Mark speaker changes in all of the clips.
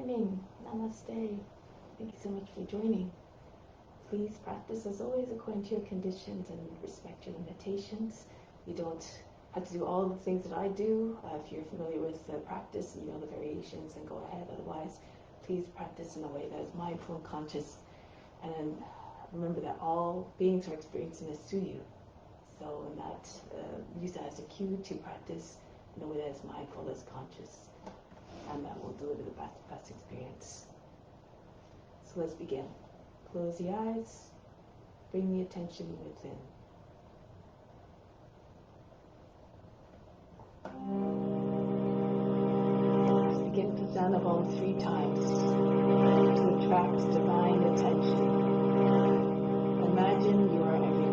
Speaker 1: morning. Namaste. Thank you so much for joining. Please practice as always according to your conditions and respect your limitations. You don't have to do all the things that I do. If you're familiar with the practice and you know the variations, then go ahead. Otherwise, please practice in a way that is mindful and conscious. And then remember that all beings are experiencing this through you. So in that, use that as a cue to practice in a way that is mindful, that's conscious, and that will deliver the best experience. So let's begin. Close the eyes, bring the attention within. Let's begin Pranayama 3 times to attract divine attention. Imagine you are everywhere.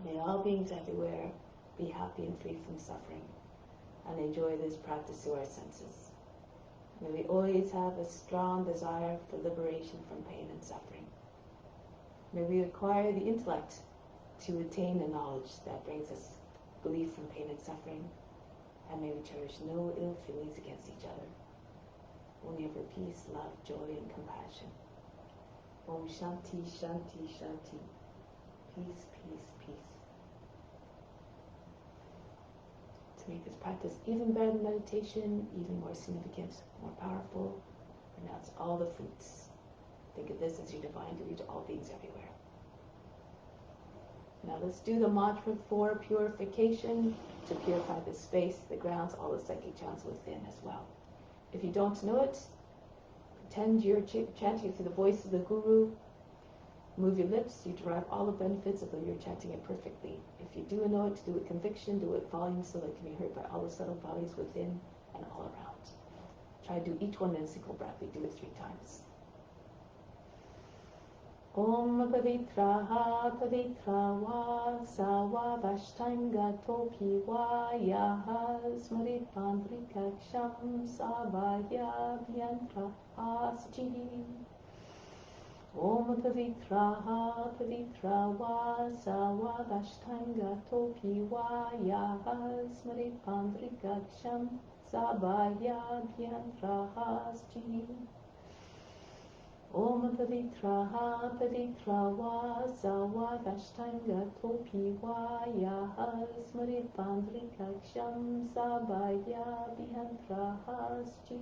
Speaker 1: May all beings everywhere be happy and free from suffering, and enjoy this practice through our senses. May we always have a strong desire for liberation from pain and suffering. May we acquire the intellect to attain the knowledge that brings us relief from pain and suffering, and may we cherish no ill feelings against each other. Only ever peace, love, joy, and compassion. Om Shanti, Shanti, Shanti. Peace, peace, peace. To make this practice even better than meditation, even more significant, more powerful, renounce all the fruits. Think of this as your divine duty to all beings everywhere. Now let's do the mantra for purification, to purify the space, the grounds, all the psychic channels within as well. If you don't know it, pretend you're chanting it through the voice of the Guru. Move your lips, you derive all the benefits of though you're chanting it perfectly. If you do know it, do it with conviction, do it with volume so that it can be heard by all the subtle bodies within and all around. Try to do each one in a single breath. We do it 3 times. Om Pavitraha Pavitravah Sawa Vashtanga Topi Vayaha Smrit Pandrikaksham Savaya Bhyantrahasti. Om Pavitraha Pavitravah Sawa Vashtanga Topi Vayaha Smrit Pandrikaksham Savaya Bhyantrahasti. Om Pavitraha Pavitravah Sawa Vashtanga Topi Vayaha Smrit Pandrikaksham Savaya Bhyantrahasti.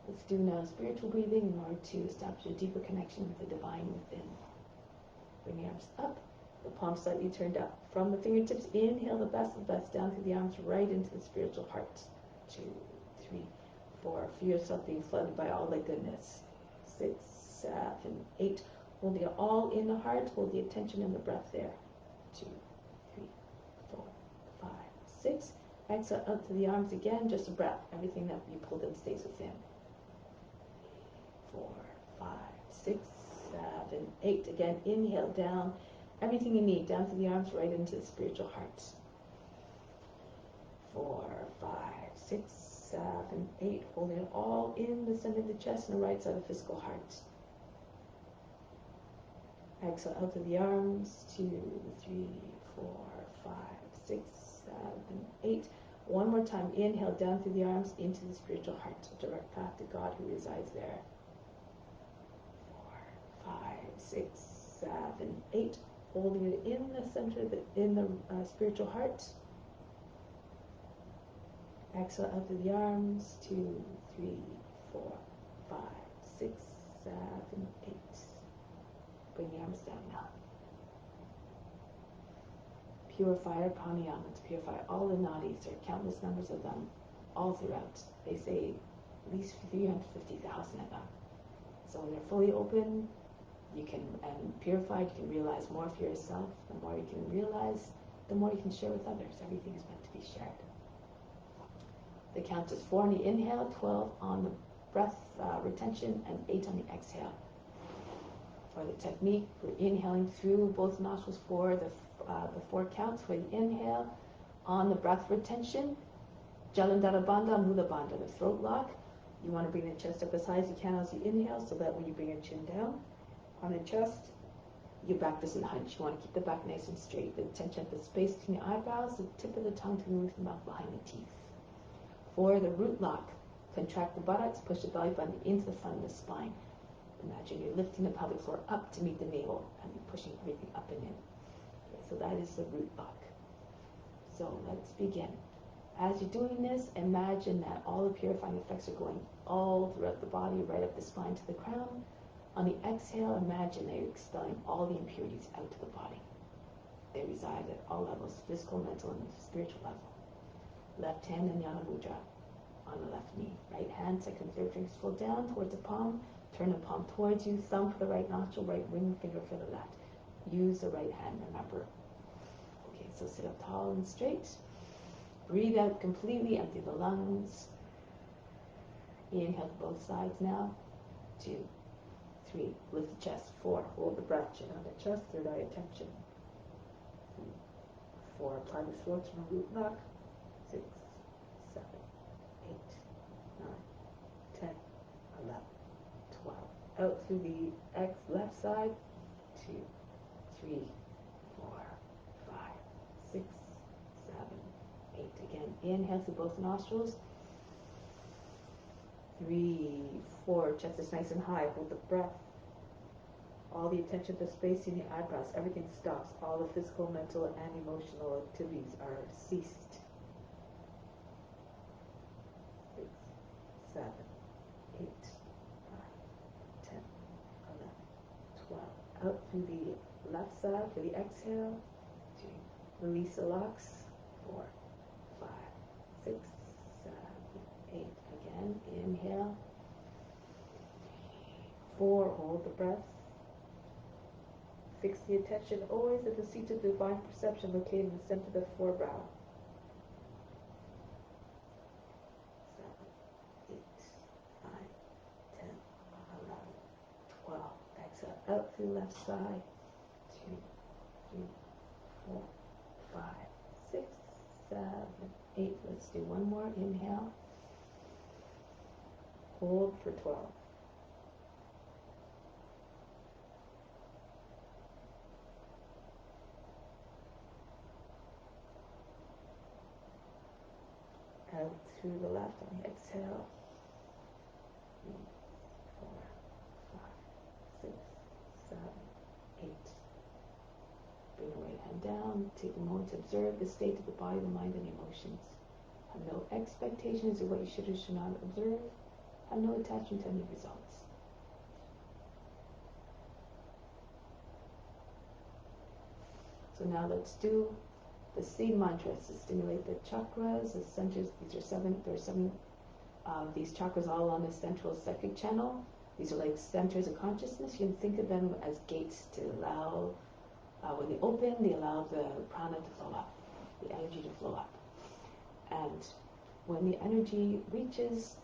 Speaker 1: Let's do now spiritual breathing in order to establish a deeper connection with the divine within. Bring your arms up, the palms slightly turned up. From the fingertips, inhale the best of the best down through the arms right into the spiritual heart. 2, 3, 4. Feel yourself being flooded by all the goodness. 6, 7, 8. Hold it all in the heart. Hold the attention in the breath there. 2, 3, 4, 5, 6. Exhale out to the arms again. Just a breath. Everything that you pulled in stays within. 4, 5, 6, 7, 8. Again, inhale down. Everything you need down through the arms right into the spiritual heart. 4, 5, 6, 7, 8. Holding it all in the center of the chest and the right side of the physical heart. Exhale out to the arms. 2, 3, 4, 5, 6, 7, 8. One more time. Inhale down through the arms into the spiritual heart. A direct path to God who resides there. 4, 5, 6, 7, 8. Holding it in the center of the spiritual heart. Exhale out through the arms. 2, 3, 4, 5, 6, 7, 8. Bring the arms down now. Purifier Pranayama, to purify all the nadis. There are countless numbers of them all throughout. They say at least 350,000 of them. So when they're fully open, you can, and purified, you can realize more for yourself. The more you can realize, the more you can share with others. Everything is meant to be shared. The count is 4 on the inhale, 12 on the breath retention, and 8 on the exhale. For the technique, we're inhaling through both nostrils for the 4 counts. For the inhale, on the breath retention, Jalandhara Bandha, Mula Bandha, the throat lock. You want to bring the chest up as high as you can as you inhale, so that when you bring your chin down on the chest, your back doesn't hunch. You want to keep the back nice and straight. The tension at the space between the eyebrows, the tip of the tongue to move the mouth behind the teeth. For the root lock, contract the buttocks, push the belly button into the front of the spine. Imagine you're lifting the pelvic floor up to meet the navel and pushing everything up and in. Okay, so that is the root lock. So let's begin. As you're doing this, imagine that all the purifying effects are going all throughout the body, right up the spine to the crown. On the exhale, imagine that you're expelling all the impurities out to the body. They reside at all levels, physical, mental, and spiritual level. Left hand in Jnana Mudra on the left knee. Right hand, second, third fingers pull down towards the palm. Turn the palm towards you. Thumb for the right nostril, right ring finger for the left. Use the right hand, remember. Okay, so sit up tall and straight. Breathe out completely, empty the lungs. Inhale to both sides now. 2, 3, lift the chest. 4, hold the breath, chin on the chest, third eye attention. 3, 4, apply the throat to the root lock. 6, 7, 8, 9, 10, 11, 12. Out through the left side. 2, 3, 4, 5, 6, 7, 8. Again, inhale through both nostrils. 3, 4, chest is nice and high. Hold the breath. All the attention to space in the eyebrows. Everything stops. All the physical, mental, and emotional activities are ceased. 6, 7, 8, 9, 10, 11, Out through the left side for the exhale. 2. Release the locks. 4, 5, 6, 7, 8. Again, inhale. 4, hold the breath. Fix the attention always at the seat of divine perception located in the center of the forebrow. 7, 8, 9, 10, 11, 12. Exhale out through left side. 2, 3, 4, 5, 6, 7, 8. Let's do one more. Inhale. Hold for 12. Out through the left on the exhale. 3, 4, 5, 6, 7, 8. Bring the right hand down. Take a moment to observe the state of the body, the mind, and emotions. Have no expectations of what you should or should not observe. Have no attachment to any results. So now let's do the seed mantras to stimulate the chakras, the centers. These are seven. There are 7 of these chakras all on the central psychic channel. These are like centers of consciousness. You can think of them as gates to allow, when they open, they allow the prana to flow up, the energy to flow up. And when the energy reaches,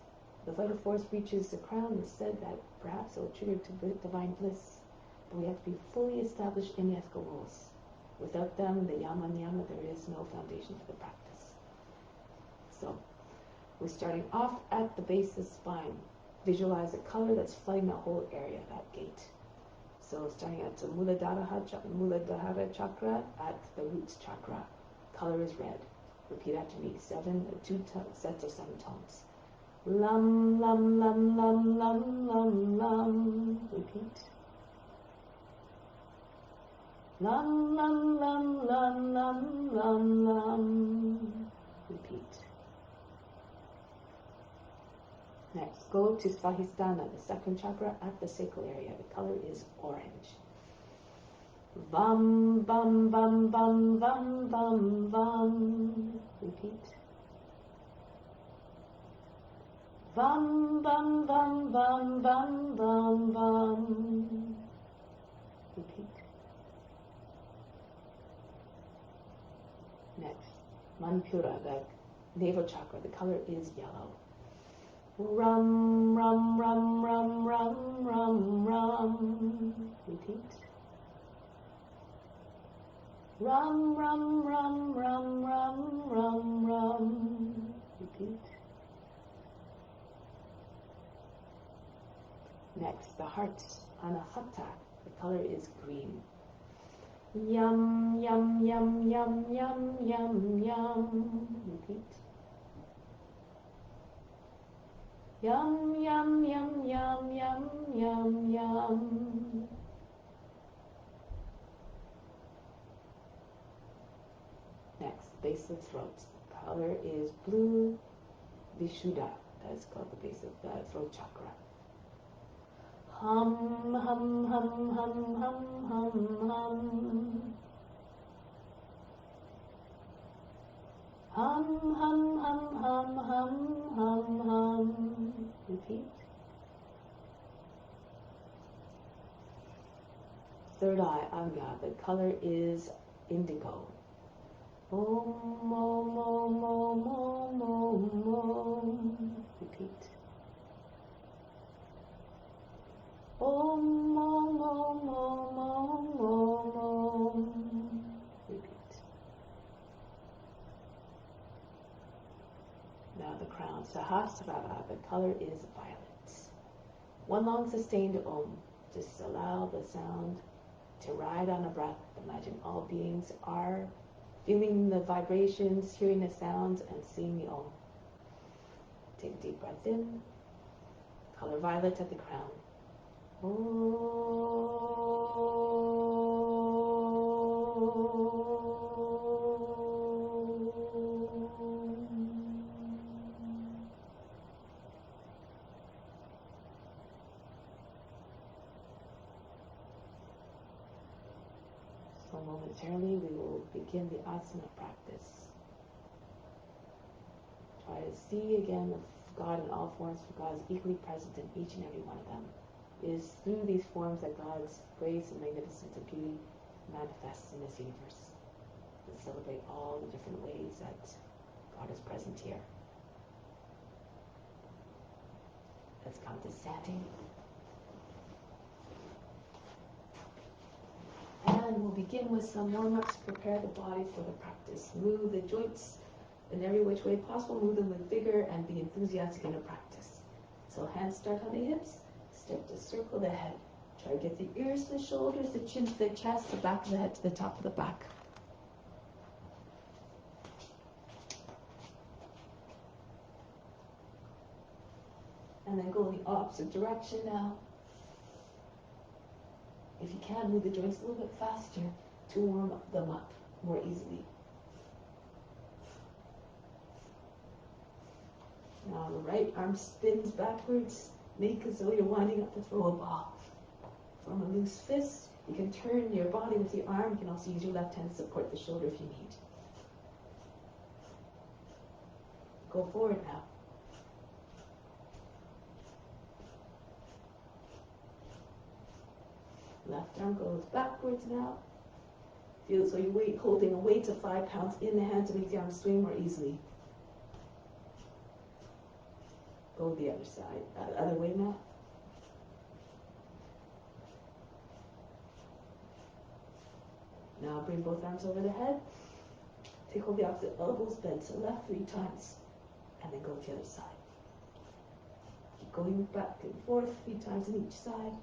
Speaker 1: the vital force reaches the crown, it's said that perhaps it will trigger to divine bliss. But we have to be fully established in ethical rules. Without them, the yama and niyama, there is no foundation for the practice. So, we're starting off at the base of the spine. Visualize a color that's flooding that whole area, that gate. So, starting at the Muladhara chakra, at the roots chakra. Color is red. Repeat after me. 2 sets of 7 tones. Lam, lam, lam, lam, lam, lam, lam. Repeat. Lam, lam, lam, lam, lam, lam, lam. Repeat. Next, go to Svadhisthana, the second chakra at the sacral area. The color is orange. Vam, bam, bam, bam, bam, bam, bam. Repeat. Vam, bam, bam, bam, bam, bam, bam. Repeat. Next, Manipura, the navel chakra. The color is yellow. Ram, ram, ram, ram, ram, ram, ram. Repeat. Ram, ram, ram, ram, ram, ram, ram. Repeat. Next, the heart, Anahata. The color is green. Yum, yum, yum, yum, yum, yum, yum. Repeat. Yum, yum, yum, yum, yum, yum, yum. Next, base of the throat. The color is blue. Vishuddha. That's called the base of the throat chakra. Hum, hum, hum, hum, hum, hum, hum. Hum, hum, hum, hum, hum, hum, hum. Repeat. Third eye, Anga. The color is indigo. Om, om, om, om, om, om, om. Repeat. Om, om, om, om, om, om, om. Repeat. Now the crown, Sahasrara. The color is violet. One long sustained Om. Just allow the sound to ride on a breath. Imagine all beings are feeling the vibrations, hearing the sounds, and seeing the Om. Take a deep breath in. Color violet at the crown. momentarily, we will begin the asana practice. Try to see again God in all forms, for God is equally present in each and every one of them. It is through these forms that God's grace and magnificence and beauty manifests in this universe. Let's celebrate all the different ways that God is present here. Let's come to standing. And we'll begin with some warm-ups to prepare the body for the practice. Move the joints in every which way possible. Move them with vigor and be enthusiastic in the practice. So hands start on the hips. Start to circle the head. Try to get the ears to the shoulders, the chin to the chest, the back of the head to the top of the back. And then go in the opposite direction now. If you can, move the joints a little bit faster to warm them up more easily. Now the right arm spins backwards. Make as though you're winding up to throw a ball. Form a loose fist. You can turn your body with your arm. You can also use your left hand to support the shoulder if you need. Go forward now. Left arm goes backwards now. Feel so you're holding a weight of 5 pounds in the hand to make the arm swing more easily. Go the other side, other way now. Now bring both arms over the head. Take hold of the opposite elbows, bend to the left 3 times, and then go to the other side. Keep going back and forth 3 times on each side.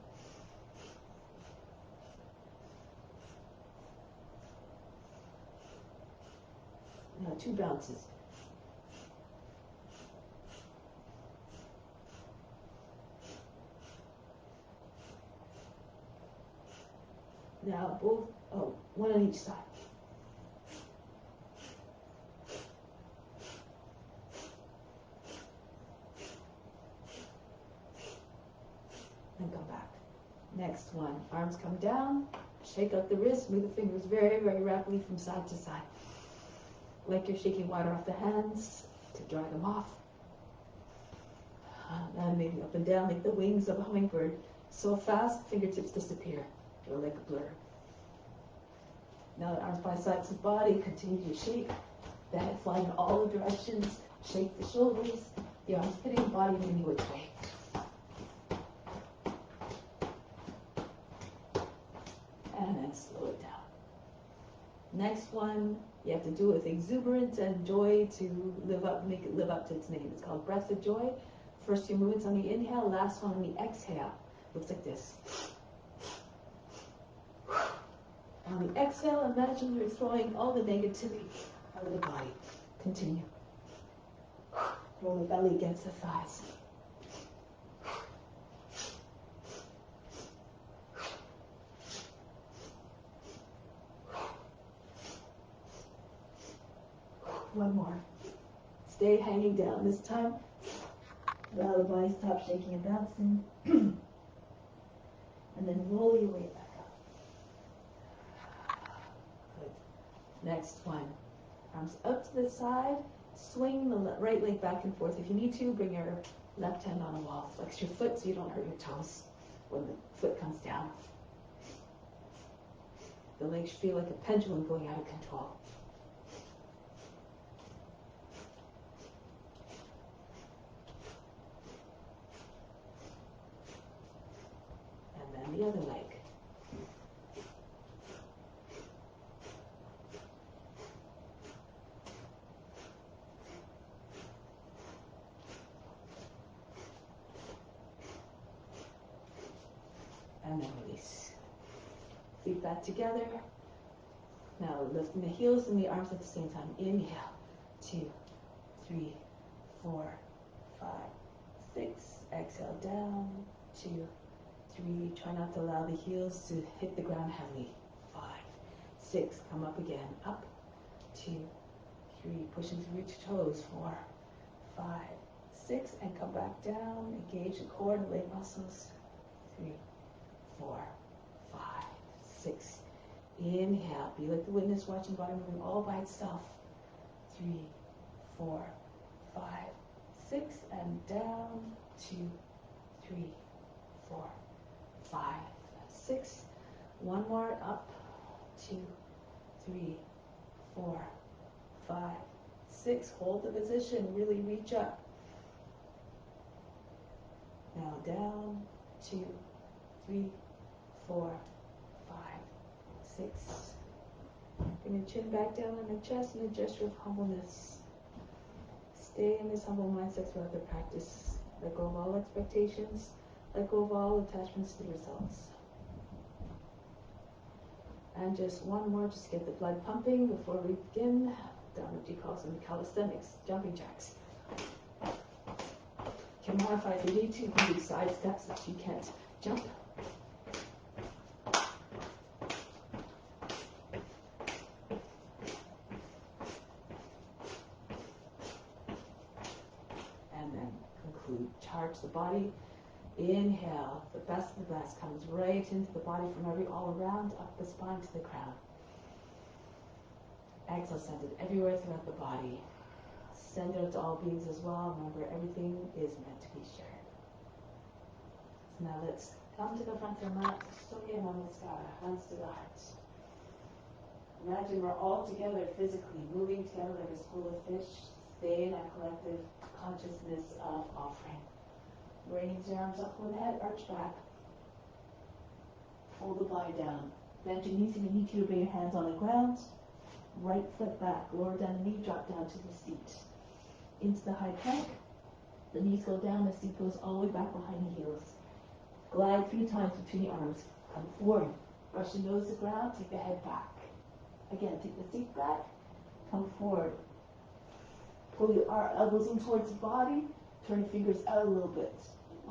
Speaker 1: Now 2 bounces. Now one on each side. And come back. Next one, arms come down, shake out the wrists, move the fingers very, very rapidly from side to side. Like you're shaking water off the hands to dry them off. And maybe up and down like the wings of a hummingbird. So fast, fingertips disappear. Or like a blur. Now the arms by sides of the body, continue to shake. The head flying in all the directions. Shake the shoulders. The arms hitting the body in any which way. And then slow it down. Next one, you have to do it with exuberance and joy to make it live up to its name. It's called breath of joy. First 2 movements on the inhale, last one on the exhale. Looks like this. On the exhale, imagine you're throwing all the negativity out of the body. Continue. Roll the belly against the thighs. One more. Stay hanging down this time. Allow the body to stop shaking and bouncing. And then roll your weight back up. Good. Next one. Arms up to the side. Swing the right leg back and forth. If you need to, bring your left hand on a wall. Flex your foot so you don't hurt your toes when the foot comes down. The legs feel like a pendulum going out of control. The other leg. And then release. Feet back together. Now lifting the heels and the arms at the same time. Inhale. 2, 3, 4, 5, 6. Exhale down. 2, 3, try not to allow the heels to hit the ground heavily. 5, 6, come up again. Up. 2, 3, pushing through your toes. 4, 5, 6, and come back down. Engage the core and leg muscles. 3, 4, 5, 6. Inhale, be like the witness watching body moving all by itself. 3, 4, 5, 6, and down. 2, 3, 4, 5, 6. One more, up. 2, 3, 4, 5, 6. Hold the position, really reach up. Now down. 2, 3, 4, 5, 6. Bring your chin back down on the chest in a gesture of humbleness. Stay in this humble mindset throughout the practice. Let go of all expectations. Let go of all attachments to the results. And just one more, just get the blood pumping before we begin. Dharma calls them calisthenics, jumping jacks. You can modify if you need to. You can do side steps if you can't jump. And then conclude. Charge the body. Inhale. The best of the best comes right into the body from every all around, up the spine to the crown. Exhale, send it everywhere throughout the body. Send it out to all beings as well. Remember, everything is meant to be shared. So now let's come to the front of the mat. Surya Namaskara, hands to the heart. Imagine we're all together physically, moving together like a school of fish. Stay in that collective consciousness of offering. Raise your arms up overhead, arch back. Fold the body down. Bend your knees if you need to. Bring your hands on the ground. Right foot back. Lower down the knee, drop down to the seat. Into the high plank. The knees go down, the seat goes all the way back behind the heels. Glide 3 times between your arms. Come forward. Brush your nose to the ground, take the head back. Again, take the seat back. Come forward. Pull your elbows in towards the body. Turn your fingers out a little bit.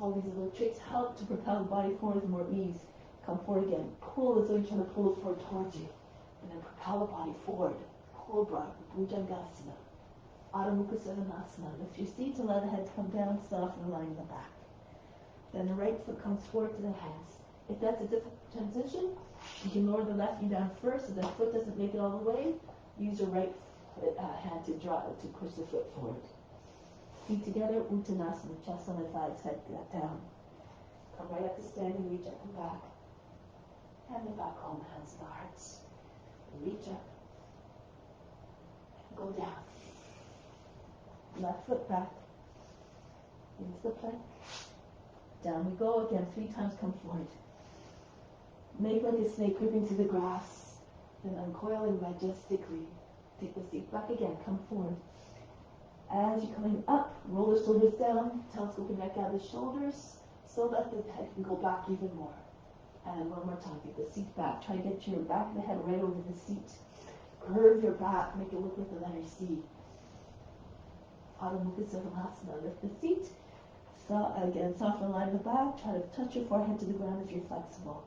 Speaker 1: All these little tricks help to propel the body forward with more ease. Come forward again. Pull as though you're trying to pull it forward towards you. And then propel the body forward. Cobra, Bhujangasana, Adho Mukha Svanasana. Lift your seat and let the head come down, soften the line in the back. Then the right foot comes forward to the hands. If that's a difficult transition, you can lower the left knee down first. If the foot doesn't make it all the way, use your right hand to push the foot forward. Feet together, Uttanasana, chest on the thighs, head down. Come right up to standing, reach up and back. And then back home, hands to the heart. Reach up. And go down. Left foot back. Into the plank. Down we go again, 3 times, come forward. Make like a snake creeping through the grass. Then uncoiling majestically. Take the seat back again, come forward. As you're coming up, roll the shoulders down, telescope your neck out of the shoulders, so that the head can go back even more. And one more time, get the seat back. Try to get your back of the head right over the seat. Curve your back, make it look like the letter C. Adho Mukha Svanasana, lift the seat. So again, soften the line of the back. Try to touch your forehead to the ground if you're flexible.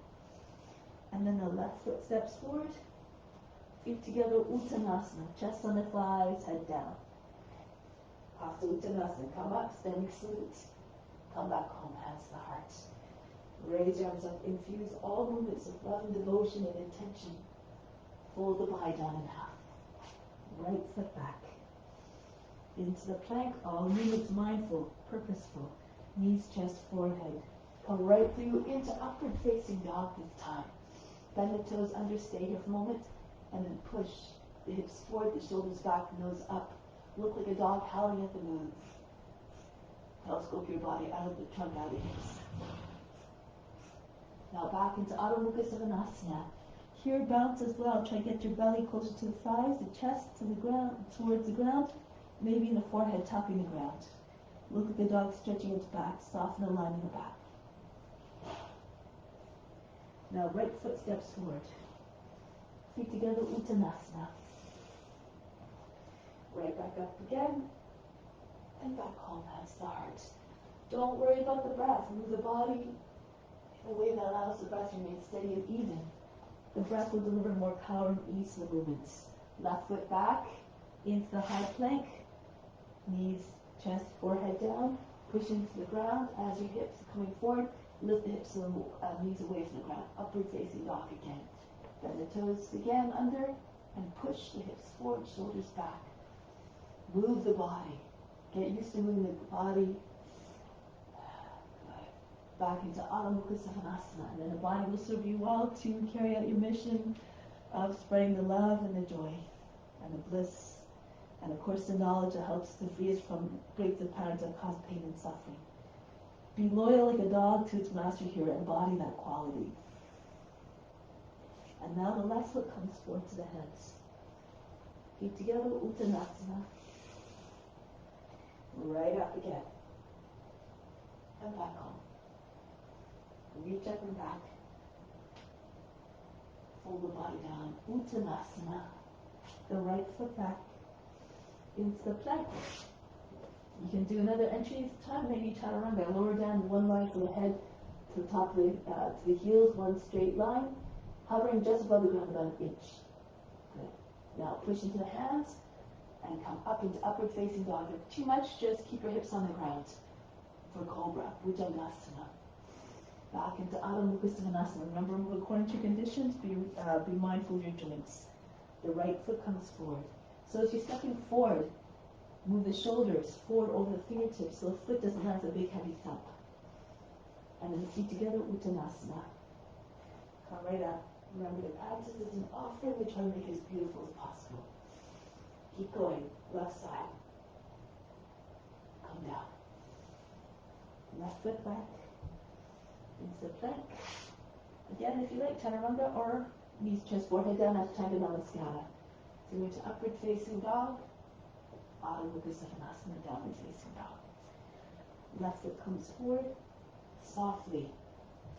Speaker 1: And then the left foot steps forward. Feet together, Uttanasana, chest on the thighs, head down. After Uttanasana, come up, standing salute. Come back home, hands to the heart. Raise your arms up, infuse all movements of love and devotion and intention. Fold the body down in half. Right foot back. Into the plank, all movements mindful, purposeful. Knees, chest, forehead. Come right through into upward facing dog this time. Bend the toes under, stay here for a moment, and then push the hips forward, the shoulders back, nose up. Look like a dog howling at the moon. Telescope your body out of the trunk, out of the hips. Now back into Adho Mukha Svanasana. Here, bounce as well. Try to get your belly closer to the thighs, the chest to the ground, towards the ground. Maybe the forehead tapping the ground. Look like a dog stretching its back. Soften the line in the back. Now right foot steps forward. Feet together, Uttanasana. Right back up again. And back home, hands to the heart. Don't worry about the breath. Move the body in a way that allows the breath to remain steady and even. The breath will deliver more power and ease to the movements. Left foot back, into the high plank. Knees, chest, forehead down. Push into the ground as your hips are coming forward. Lift the hips and knees away from the ground. Upward facing dog again. Bend the toes again under and push the hips forward, shoulders back. Move the body. Get used to moving the body back into Adho Mukha Svanasana. And then the body will serve you well to carry out your mission of spreading the love and the joy and the bliss. And of course the knowledge that helps to free us from breaks the patterns that cause pain and suffering. Be loyal like a dog to its master here. Embody that quality. And now the left foot comes forward to the hands. Feet together, Uttanasana. Right up again. And back home. Reach up and back. Fold the body down. Uttanasana. The right foot back into the plank. You can do another entry this time, maybe chaturanga. Lower down one line from the head to the top of the, to the heels, one straight line, hovering just above the ground about an inch. Good. Now push into the hands and come up into upward facing dog. If too much, just keep your hips on the ground for cobra, Bhujangasana. Back into Adho Mukha Svanasana. Remember, according to your conditions, be mindful of your joints. The right foot comes forward. So as you're stepping forward, move the shoulders forward over the fingertips so the foot doesn't have a big heavy thump. And then the feet together, Uttanasana. Come right up. Remember, the practice is an offering. We try to make it as beautiful as possible. Keep going. Left side. Come down. Left foot back. Into the plank. Again, if you like, chaturanga or knees, chest, forehead down as Chandra Namaskara. So we're into upward facing dog. Adho Mukha Svanasana, downward facing dog. Left foot comes forward. Softly.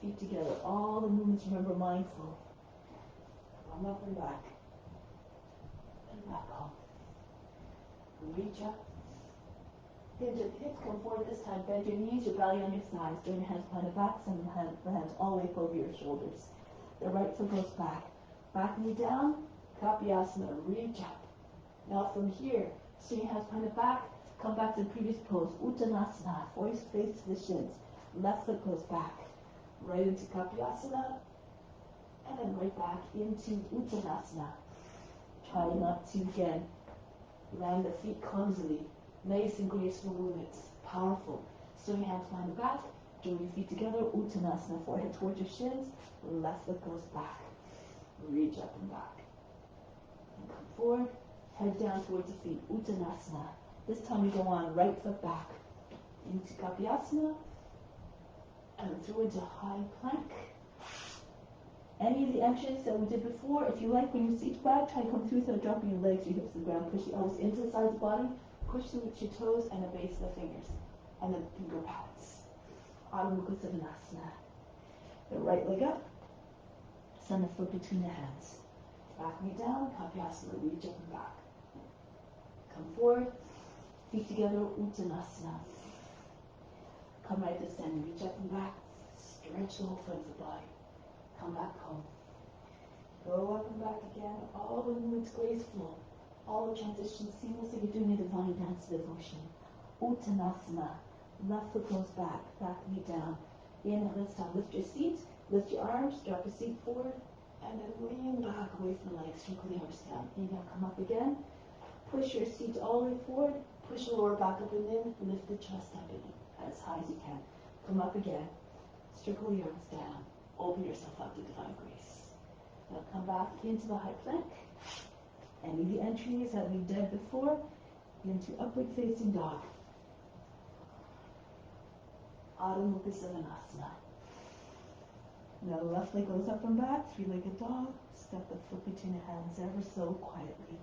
Speaker 1: Feet together. All the movements, remember, mindful. Come up and back. And back home. Reach up. Hinge at the hips, come forward this time. Bend your knees, your belly on your sides. Join your hands behind the back, send the hands all the way over your shoulders. The right foot goes back. Back knee down, Kapyasana, reach up. Now from here, swing your hands behind the back, come back to the previous pose. Uttanasana, face to the shins. Left foot goes back. Right into Kapyasana, and then right back into Uttanasana. Try not to, again, land the feet clumsily. Nice and graceful movements. Powerful. Swing your hands behind the back. Join your feet together. Uttanasana. Forehead towards your shins. Left foot goes back. Reach up and back. And come forward. Head down towards the feet. Uttanasana. This time we go on right foot back. Into Kapyasana. And through into high plank. Any of the entries that we did before, if you like, when you seat back, try to come through without dropping your legs, your hips to the ground. Push the elbows into the sides of the body. Push through with your toes and the base of the fingers. And the finger pads. Adho Mukha Svanasana. The right leg up. Send the foot between the hands. Back knee down. Kapyasana. Reach up and back. Come forward. Feet together. Uttanasana. Come right to standing. Reach up and back. Stretch the whole front of the body. Come back home. Go up and back again. All the movements graceful. All the transitions seamless, like you're doing a divine dance devotion. Uttanasana. Left foot goes back. Back knee down. Inhale this time. Lift your seat. Lift your arms. Drop your seat forward. And then lean back away from the legs. Circle the arms down. Inhale. Come up again. Push your seat all the way forward. Push the lower back up and in. Lift the chest up and as high as you can. Come up again. Circle the arms down. Open yourself up to divine grace. Now come back into the high plank. Any of the entries that we did before, into upward facing dog. Adho Mukha Svanasana. Now the left leg goes up and back, three-legged dog. Step the foot between the hands ever so quietly.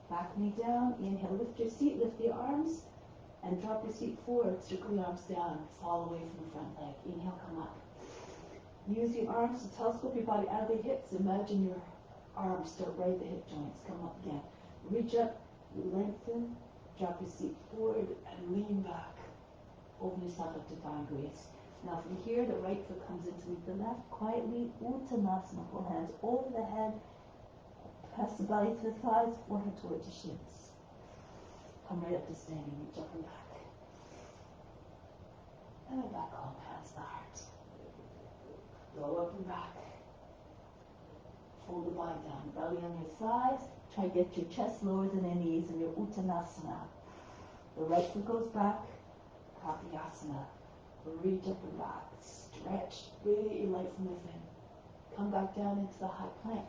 Speaker 1: Back knee down. Inhale, lift your seat, lift the arms, and drop your seat forward. Circle the arms down. Fall away from the front leg. Inhale, come up. Use your arms to telescope your body out of the hips. Imagine your arms start right at the hip joints. Come up again. Reach up, lengthen, drop your seat forward, and lean back. Open yourself up to divine grace. Now from here, the right foot comes in to meet the left. Quietly, Uttanasana. Pull hands over the head. Press the belly to the thighs, forehead towards the shins. Come right up to standing. Reach up and back. And then back home, hands to the heart. Go up and back.
Speaker 2: hold the body down. Belly on your thighs. Try to get your chest lower than your knees in your Uttanasana. The right foot goes back. Kapiyasana. Reach up and back. Stretch. Radiate your light from within. Come back down into the high plank.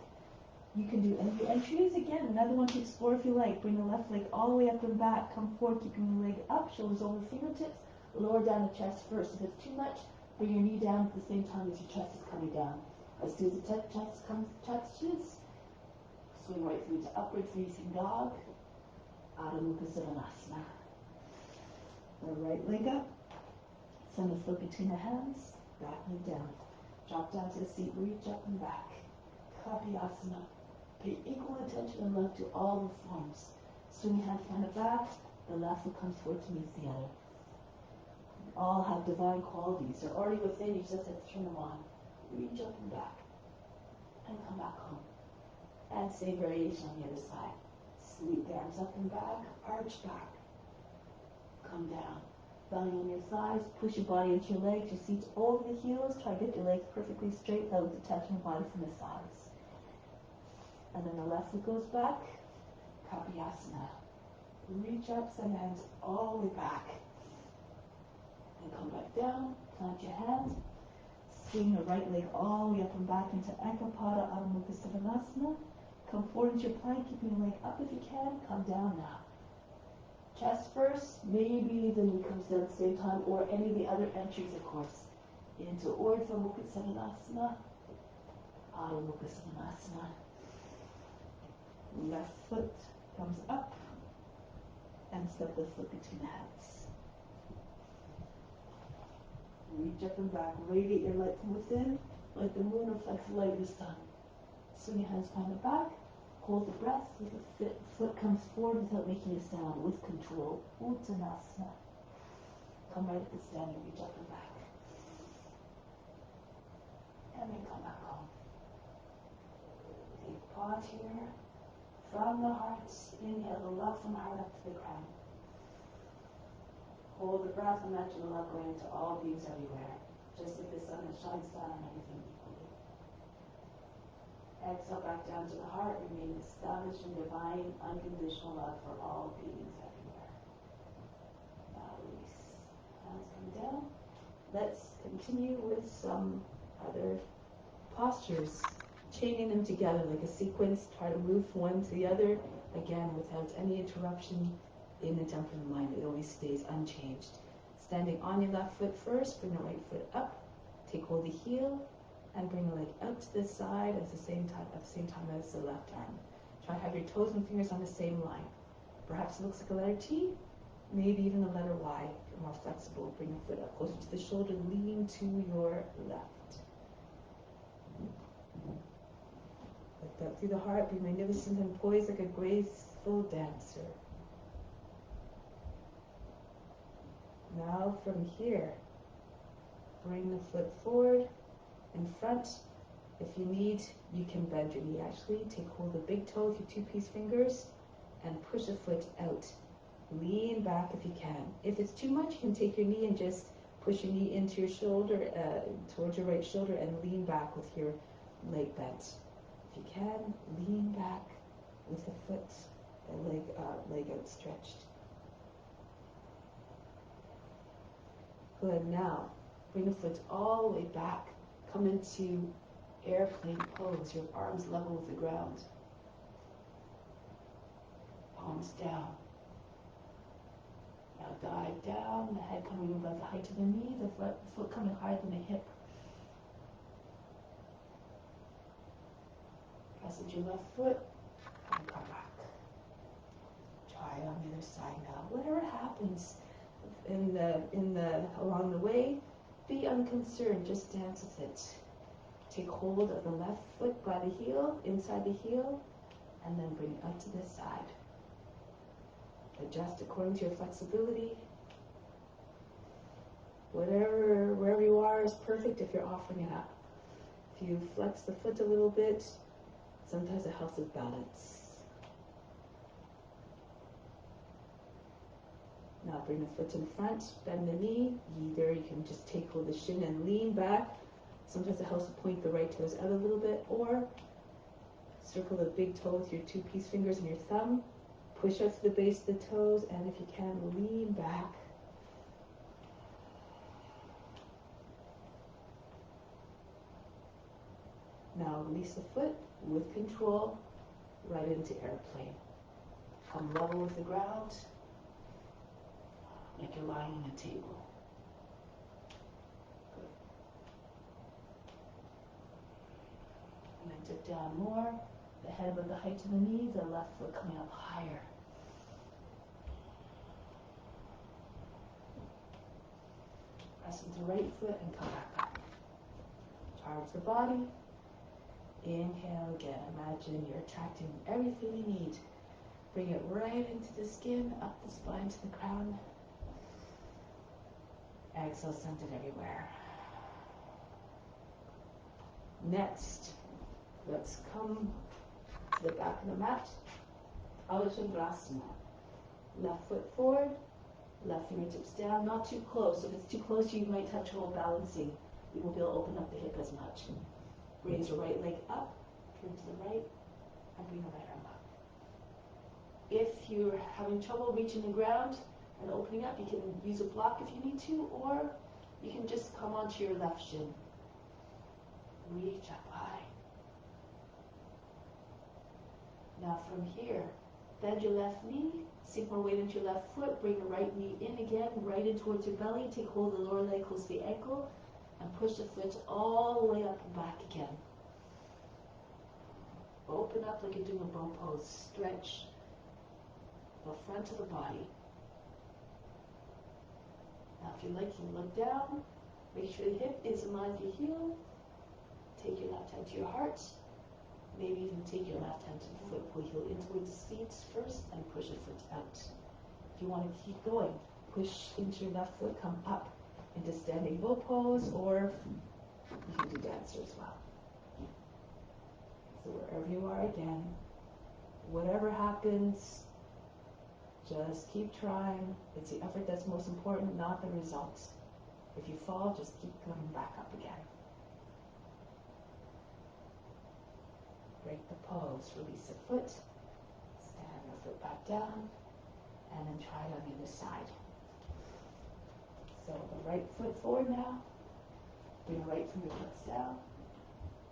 Speaker 2: You can do and choose again another one to explore if you like. Bring the left leg all the way up and back. Come forward, keeping the leg up, shoulders over fingertips. Lower down the chest first. If it's too much, bring your knee down at the same time as your chest is coming down. As soon as the chest touches, swing right through to upward facing dog. Adho Mukha Savasana. The right leg up. Send the foot between the hands. Back leg down. Drop down to the seat. Reach up and back. Kapiyasana. Pay equal attention and love to all the forms. Swing your hands behind the back. The left foot comes forward to meet the other. All have divine qualities. They're already within. You just have to turn them on. Reach up and back. And come back home. And same variation on the other side. Sweep the arms up and back. Arch back. Come down. Belly on your thighs. Push your body into your legs. Your seat's over the heels. Try to get your legs perfectly straight without detaching your body from the sides. And then the left foot goes back. Kapiyasana. Reach up, send the hands all the way back. And come back down. Plant your hands. Swing the right leg all the way up and back into Ekapada Adho Mukha Savasana. Come forward into your plank, keeping your leg up if you can. Come down now. Chest first, maybe the knee comes down at the same time, or any of the other entries, of course. Into Urdhva Mukha Savasana. Adho Mukha Savasana. Left foot comes up and step the foot between the hands. Reach up and back. Radiate your light from within like the moon reflects the light of the sun. Swing your hands behind the back. Hold the breath. The foot comes forward without making a sound, with control. Uttanasana. Come right at the standing. Reach up and back. And then come back home. Take pause here. From the heart, inhale the love from the heart up to the crown. Hold the breath, imagine the love going into all beings everywhere, just like the sun that shines down on everything equally. Exhale back down to the heart, remain established in divine, unconditional love for all beings everywhere. Now release. Hands come down. Let's continue with some other postures. Chaining them together like a sequence, try to move from one to the other, again without any interruption in the temporal mind. It always stays unchanged. Standing on your left foot first, bring the right foot up, take hold of the heel, and bring the leg out to the side at the same time as the left arm. Try to have your toes and fingers on the same line. Perhaps it looks like a letter T, maybe even a letter Y. If you're more flexible, bring your foot up closer to the shoulder, lean to your left. Lift up through the heart, be magnificent and poised like a graceful dancer. Now from here, bring the foot forward in front. If you need, you can bend your knee actually. Take hold of the big toe with your 2-piece fingers and push the foot out. Lean back if you can. If it's too much, you can take your knee and just push your knee into your shoulder, towards your right shoulder, and lean back with your leg bent. If you can, lean back with the foot, the leg outstretched. Good. Now, bring the foot all the way back. Come into airplane pose. Your arms level with the ground. Palms down. Now dive down. The head coming above the height of the knee. The foot coming higher than the hip. Press into your left foot and come back. Try it on the other side now. Whatever happens along the way, be unconcerned. Just dance with it. Take hold of the left foot by the heel, inside the heel, and then bring it out to this side. Adjust according to your flexibility. Wherever you are is perfect if you're offering it up. If you flex the foot a little bit, sometimes it helps with balance. Now bring the foot in front, bend the knee. Either you can just take hold of the shin and lean back. Sometimes it helps to point the right toes out a little bit, or
Speaker 1: Circle the big toe with your 2 peace fingers and your thumb. Push up to the base of the toes, and if you can, lean back. Now release the foot with control right into airplane. Come level with the ground, like you're lying on a table. Good. And then dip down more. The head above the height of the knees, the left foot coming up higher. Press into the right foot and come back up. Charge the body. Inhale again. Imagine you're attracting everything you need. Bring it right into the skin, up the spine to the crown. Exhale, send it everywhere. Next, let's come to the back of the mat. All-encompassing. Left foot forward, left fingertips down, not too close. If it's too close, you might have trouble balancing. You won't be able to open up the hip as much. Raise the right leg up, turn to the right, and bring the right arm up. If you're having trouble reaching the ground and opening up, you can use a block if you need to, or you can just come onto your left shin. Reach up high. Now from here, bend your left knee, sink more weight into your left foot, bring the right knee in again, right in towards your belly, take hold of the lower leg close to the ankle, and push the foot all the way up and back again. Open up like you're doing a bow pose. Stretch the front of the body. Now if you like, you can look down. Make sure the hip is in line with your heel. Take your left hand to your heart. Maybe even take your left hand to the foot. Pull heel in towards the feet first and push the foot out. If you want to keep going, push into your left foot, come up into standing bow pose, or you can do dancer as well. So wherever you are again, whatever happens, just keep trying. It's the effort that's most important, not the results. If you fall, just keep coming back up again. Break the pose, release the foot, stand the foot back down, and then try it on the other side. So the right foot forward now, bring the right fingertips down,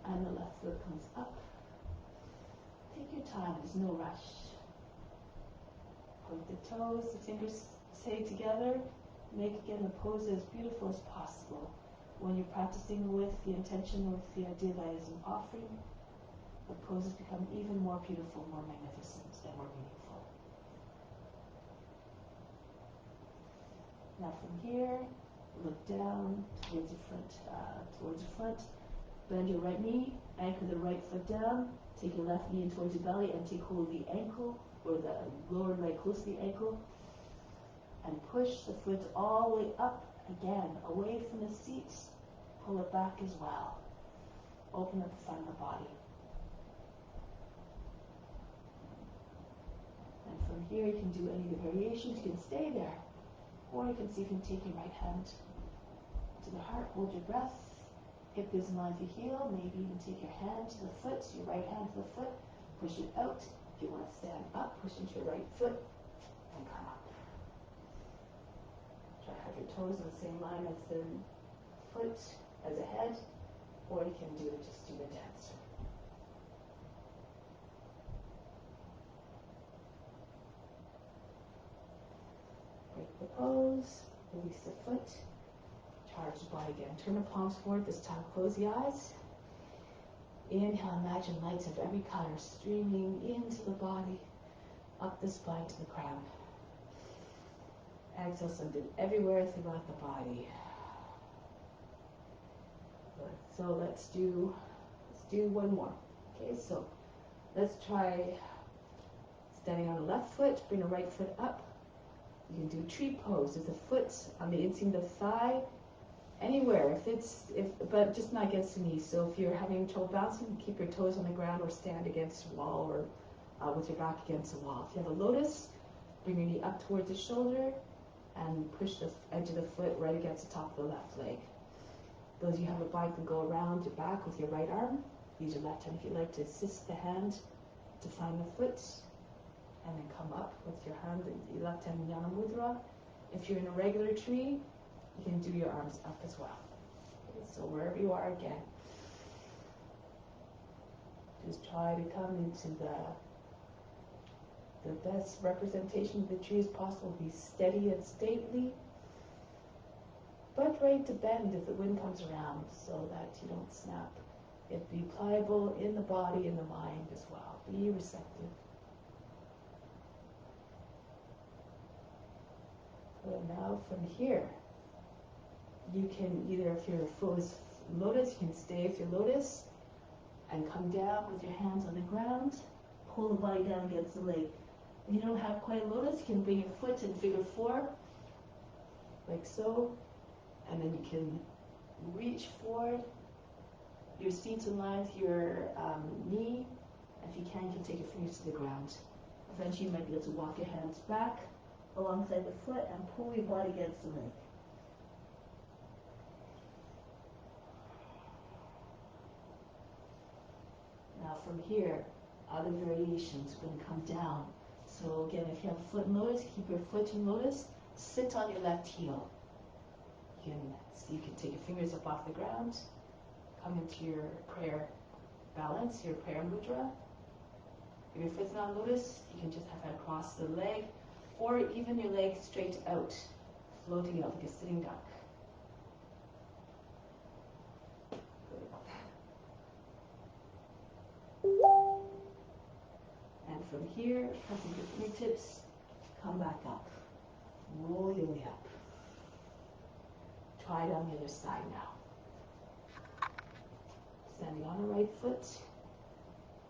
Speaker 1: and the left foot comes up. Take your time, there's no rush. Point the toes, the fingers stay together. Make again the pose as beautiful as possible. When you're practicing with the intention, with the idea that is an offering, the poses become even more beautiful, more magnificent, and more meaningful. Now from here, look down towards the front. Bend your right knee, anchor the right foot down, take your left knee in towards your belly, and take hold of the ankle, or the lower leg close to the ankle, and push the foot all the way up, again, away from the seat. Pull it back as well. Open up the front of the body. And from here, you can do any of the variations. You can stay there, or you can see if you can take your right hand to the heart, hold your breath. Hip is in line with your heel. Maybe even take your hand to the foot, your right hand to the foot, push it out. If you want to stand up, push into your right foot, and come up. Try to have your toes on the same line as the foot, as the head, or you can just do the dance. Break the pose, release the foot. Charge the body again. Turn the palms forward. This time, close the eyes. Inhale, imagine lights of every color streaming into the body, up the spine to the crown. Exhale, send it everywhere throughout the body. Good. So let's do one more. Okay, so let's try standing on the left foot. Bring the right foot up. You can do tree pose. There's a foot on the inside of the thigh. Anywhere, but just not against the knees. So if you're having trouble bouncing, keep your toes on the ground or stand against a wall or with your back against the wall. If you have a lotus, bring your knee up towards the shoulder and push the edge of the foot right against the top of the left leg. Those of you who have a bike can go around your back with your right arm. Use your left hand if you like to assist the hand to find the foot, and then come up with your hand, your left hand in Jnana Mudra. If you're in a regular tree, you can do your arms up as well. Okay, so wherever you are again, just try to come into the best representation of the tree as possible. Be steady and stately, but ready to bend if the wind comes around so that you don't snap. It be pliable in the body and the mind as well. Be receptive. So now from here, you can either, if your foot is lotus, you can stay with your lotus and come down with your hands on the ground.
Speaker 2: Pull the body down against the leg. If you don't have quite a lotus, you can bring your foot in figure 4,
Speaker 1: like so, and then you can reach forward. Your feet in line with your knee. If you can take your fingers to the ground.
Speaker 2: Eventually you might be able to walk your hands back alongside the foot and pull your body against the leg. Now from here, other variations are going to come down. So again, if you have a foot in lotus, keep your foot in lotus. Sit on your left heel.
Speaker 1: You can take your fingers up off the ground. Come into your prayer balance, your prayer mudra. If your foot's not lotus, you can just have it across the leg, or even your leg straight out, floating out like a sitting duck. And from here, pressing your fingertips, come back up. Roll your way up. Try it on the other side now. Standing on the right foot,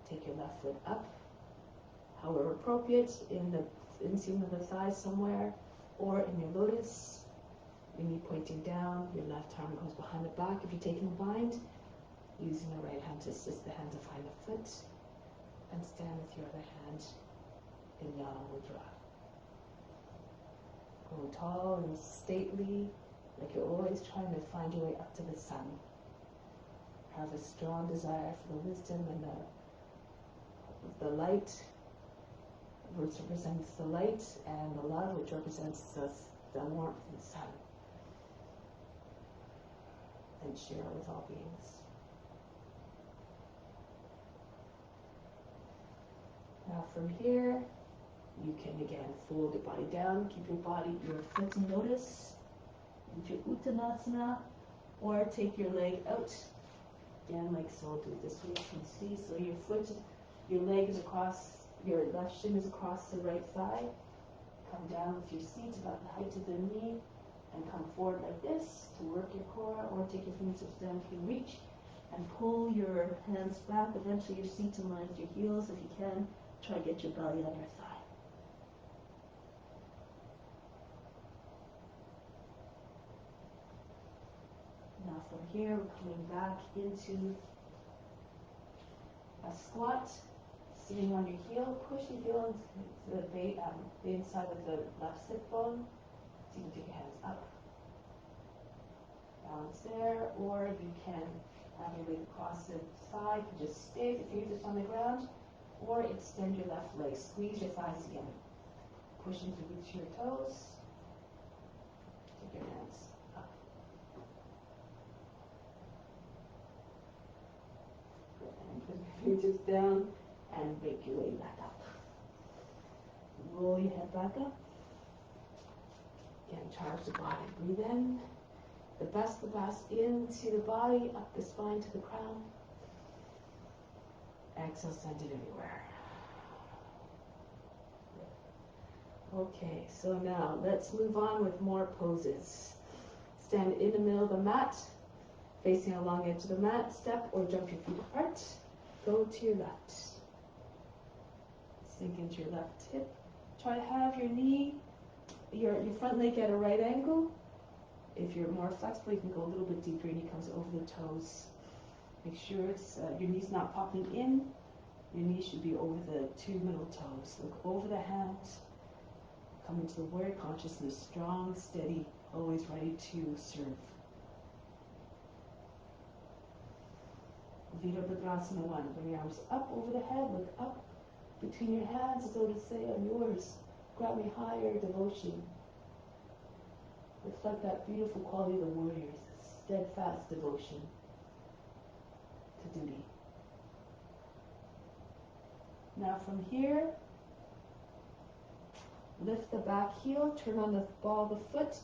Speaker 1: take your left foot up, however appropriate, in the inseam of the thigh somewhere, or in your lotus, your knee pointing down, your left arm goes behind the back. If you're taking a bind, using the right hand to assist the hand to find the foot, and stand with your other hand in Jnana Mudra. Go tall and stately, like you're always trying to find your way up to the sun. Have a strong desire for the wisdom and the light, which represents the light, and the love, which represents the warmth of the sun. And share it with all beings. Now from here, you can again fold your body down, keep your foot in lotus, into Uttanasana, or take your leg out. Again, like so, do it this way, you can see. So your leg is across, your left shin is across the right thigh. Come down with your seat about the height of the knee, and come forward like this to work your core, or take your fingertips down if you can reach, and pull your hands back. Eventually your seat in line with your heels if you can. Try to get your belly on your thigh. Now from here, we're coming back into a squat, sitting on your heel. Push your heel into the inside of the left sit bone. So you can take your hands up. Balance there, or you can have your leg across the side. You can just stay with your fingertips on the ground, or extend your left leg. Squeeze your thighs together. Push into the roots of your toes. Take your hands up. And put your fingertips down and make your way back up. Roll your head back up. Again, charge the body. Breathe in. The best into the body, up the spine to the crown. Exhale, send it everywhere. Okay, so now let's move on with more poses. Stand in the middle of the mat, facing along the edge of the mat. Step or jump your feet apart. Go to your left. Sink into your left hip. Try to have your knee, your front leg at a right angle. If you're more flexible, you can go a little bit deeper. Your knee comes over the toes. Make sure your knee's not popping in. Your knee should be over the 2 middle toes. Look over the hands. Come into the warrior consciousness, strong, steady, always ready to serve. Virabhadrasana 1. Bring your arms up over the head, look up between your hands as though to say, I'm yours. Grab me higher, devotion. Reflect that beautiful quality of the warriors, steadfast devotion to duty. Now from here, lift the back heel, turn on the ball of the foot,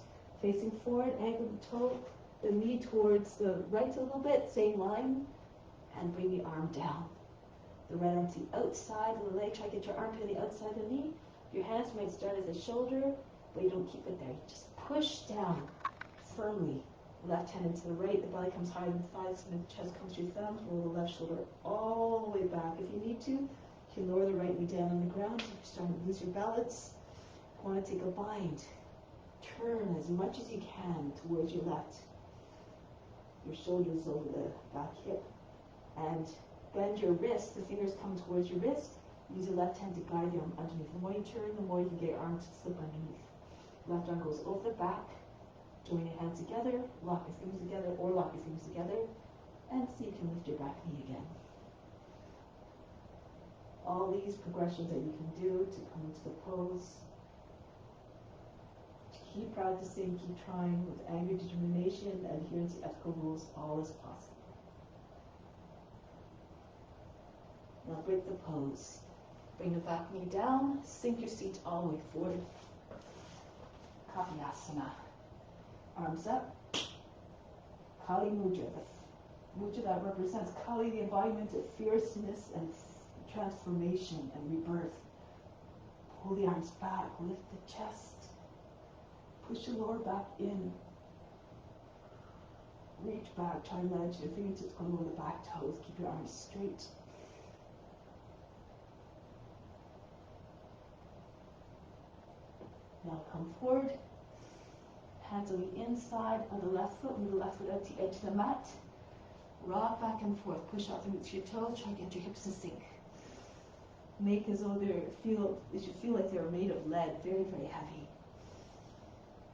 Speaker 1: facing forward, angle the toe, the knee towards the right a little bit, same line, and bring the arm down. The right arm to the outside of the leg, try to get your armpit on the outside of the knee. Your hands might start as a shoulder, but you don't keep it there. You just push down firmly. Left hand into the right, the belly comes higher than the thighs, and the chest comes to your thumbs. Roll the left shoulder all the way back. If you need to, you can lower the right knee down on the ground. If you're starting to lose your balance, you want to take a bind. Turn as much as you can towards your left. Your shoulders over the back hip. And bend your wrist, the fingers come towards your wrist. Use your left hand to guide the arm underneath. The more you turn, the more you can get your arm to slip underneath. Left arm goes over the back. Join your hands together, lock your fingers together, or lock your fingers together, and see if you can lift your back knee again. All these progressions that you can do to come into the pose. Keep practicing, keep trying with angry determination, adherence to ethical rules, all is possible. Now break the pose. Bring the back knee down, sink your seat all the way forward. Kapayasana. Arms up. Kali Mudra. The mudra that represents Kali, the embodiment of fierceness and transformation and rebirth. Pull the arms back, lift the chest. Push your lower back in. Reach back, try and ledge your fingertips going over the back toes. Keep your arms straight. Now come forward. Hands on the inside of the left foot. Move the left foot out to the edge of the mat. Rock back and forth. Push out through your toes. Try to get your hips to sink. Make as though they should feel like they're made of lead. Very, very heavy.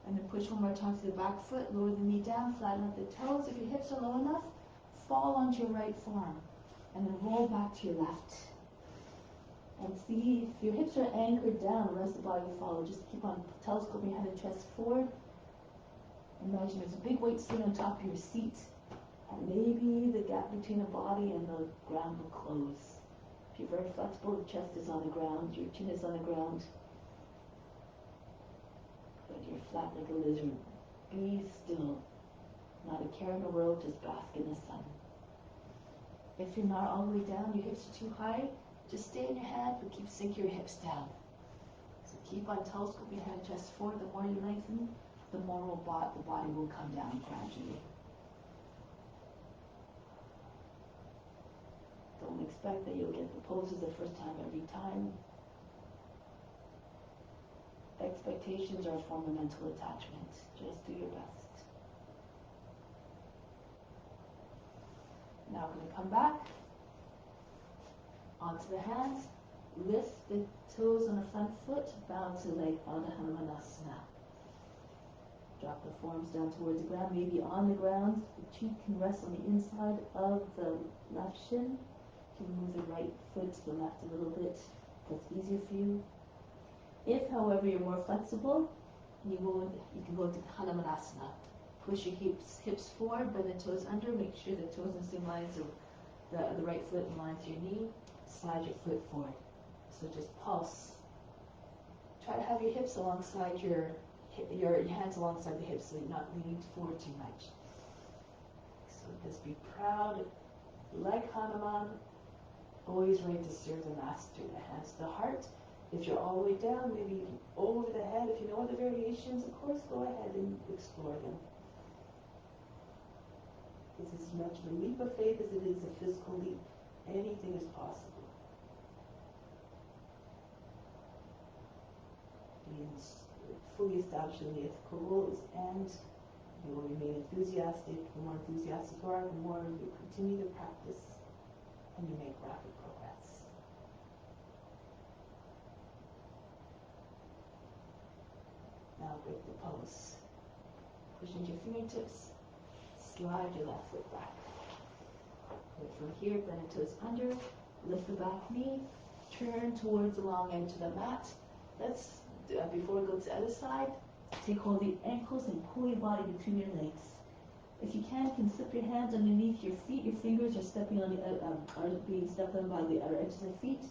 Speaker 1: And then push one more time to the back foot. Lower the knee down. Flatten out the toes. If your hips are low enough, fall onto your right forearm. And then roll back to your left. And see if your hips are anchored down, the rest of the body will follow. Just keep on telescoping your head and chest forward. Imagine there's a big weight sitting on top of your seat, and maybe the gap between the body and the ground will close. If you're very flexible, the chest is on the ground, your chin is on the ground, but you're flat like a lizard. Be still. Not a care in the world, just bask in the sun. If you're not all the way down, your hips are too high, just stay in your hand, but keep sinking your hips down. So keep on telescoping your head and chest forward. The more you lengthen, the more the body will come down gradually. Don't expect that you'll get the poses the first time every time. Expectations are a form of mental attachment. Just do your best. Now we're going to come back onto the hands. Lift the toes on the front foot. Bounce the leg onto Hanumanasana. Drop the forearms down towards the ground, maybe on the ground. The cheek can rest on the inside of the left shin. You can move the right foot to the left a little bit. That's easier for you. If, however, you're more flexible, you can go to Hanumanasana. Push your hips forward, bend the toes under. Make sure the toes in the same lines of the right foot in line to your knee. Slide your foot forward. So just pulse. Try to have your hips alongside your hands alongside the hips so you're not leaning forward too much. So just be proud, like Hanuman, always ready to serve the master. The hands to the heart. If you're all the way down, maybe over the head. If you know other variations, of course, go ahead and explore them. This is as much of a leap of faith as it is a physical leap. Anything is possible. Being fully established in the ethical rules, and you will remain enthusiastic. The more enthusiastic you are, the more you continue to practice, and you make rapid progress. Now break the pose. Push into your fingertips. Slide your left foot back. Good.
Speaker 2: from here, bend the toes under, lift the back knee, turn towards the long edge of the mat. Let's, before we go to the other side, take hold of the ankles and pull your body between your legs. If you can slip your hands underneath your feet. Your fingers are stepping on are being stepped on by the outer edges of the feet.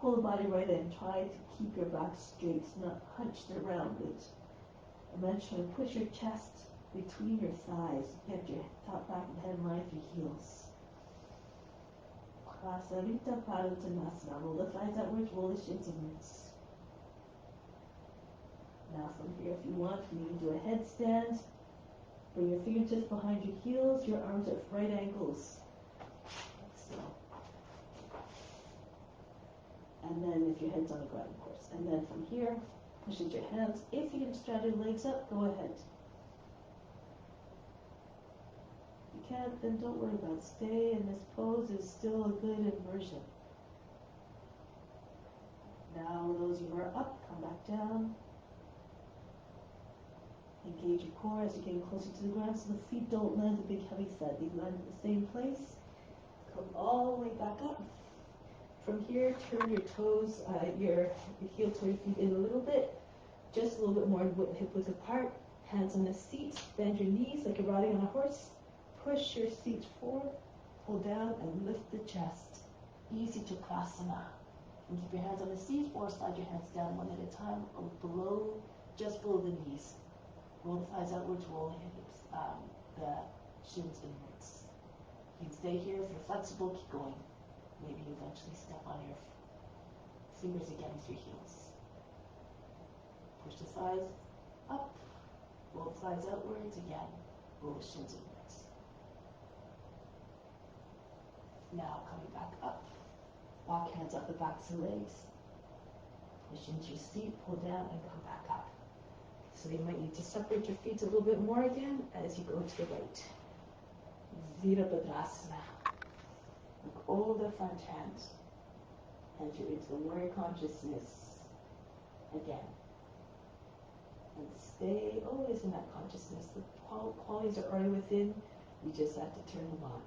Speaker 2: Pull the body right in. Try to keep your back straight, not hunched around it. Eventually, push your chest between your thighs. Get your top back and head in line with your heels. Prasarita Padottanasana. Roll the thighs outwards, roll the shins inwards. Now from here, if you want, you can do a headstand. Bring your fingertips behind your heels, your arms at right angles. So. And then if your head's on the ground, of course. And then from here, push into your hands. If you can straight your legs up, go ahead. If you can't, then don't worry about it. Stay in this pose is still a good inversion. Now those who are up, come back down. Engage your core as you're getting closer to the ground so the feet don't land a big heavy thud. They land in the same place. Come all the way back up. From here, turn your toes, your heel to your feet in a little bit. Just a little bit more hip width apart. Hands on the seat. Bend your knees like you're riding on a horse. Push your seat forward. Pull down and lift the chest. Easy Chakrasana. And keep your hands on the seat or slide your hands down one at a time or below, just below the knees. Roll the thighs outwards, roll the hips, the shins inwards. You can stay here. If you're flexible, keep going. Maybe you eventually step on your fingers against your heels. Push the thighs up, roll the thighs outwards again, roll the shins inwards. Now coming back up, walk hands up the backs of the legs. Push into your seat, pull down, and come back up. So you might need to separate your feet a little bit more again as you go to the right. Virabhadrasana. Look over the front hand. Enter into the warrior consciousness again. And stay always in that consciousness. The qualities are already within. You just have to turn them on.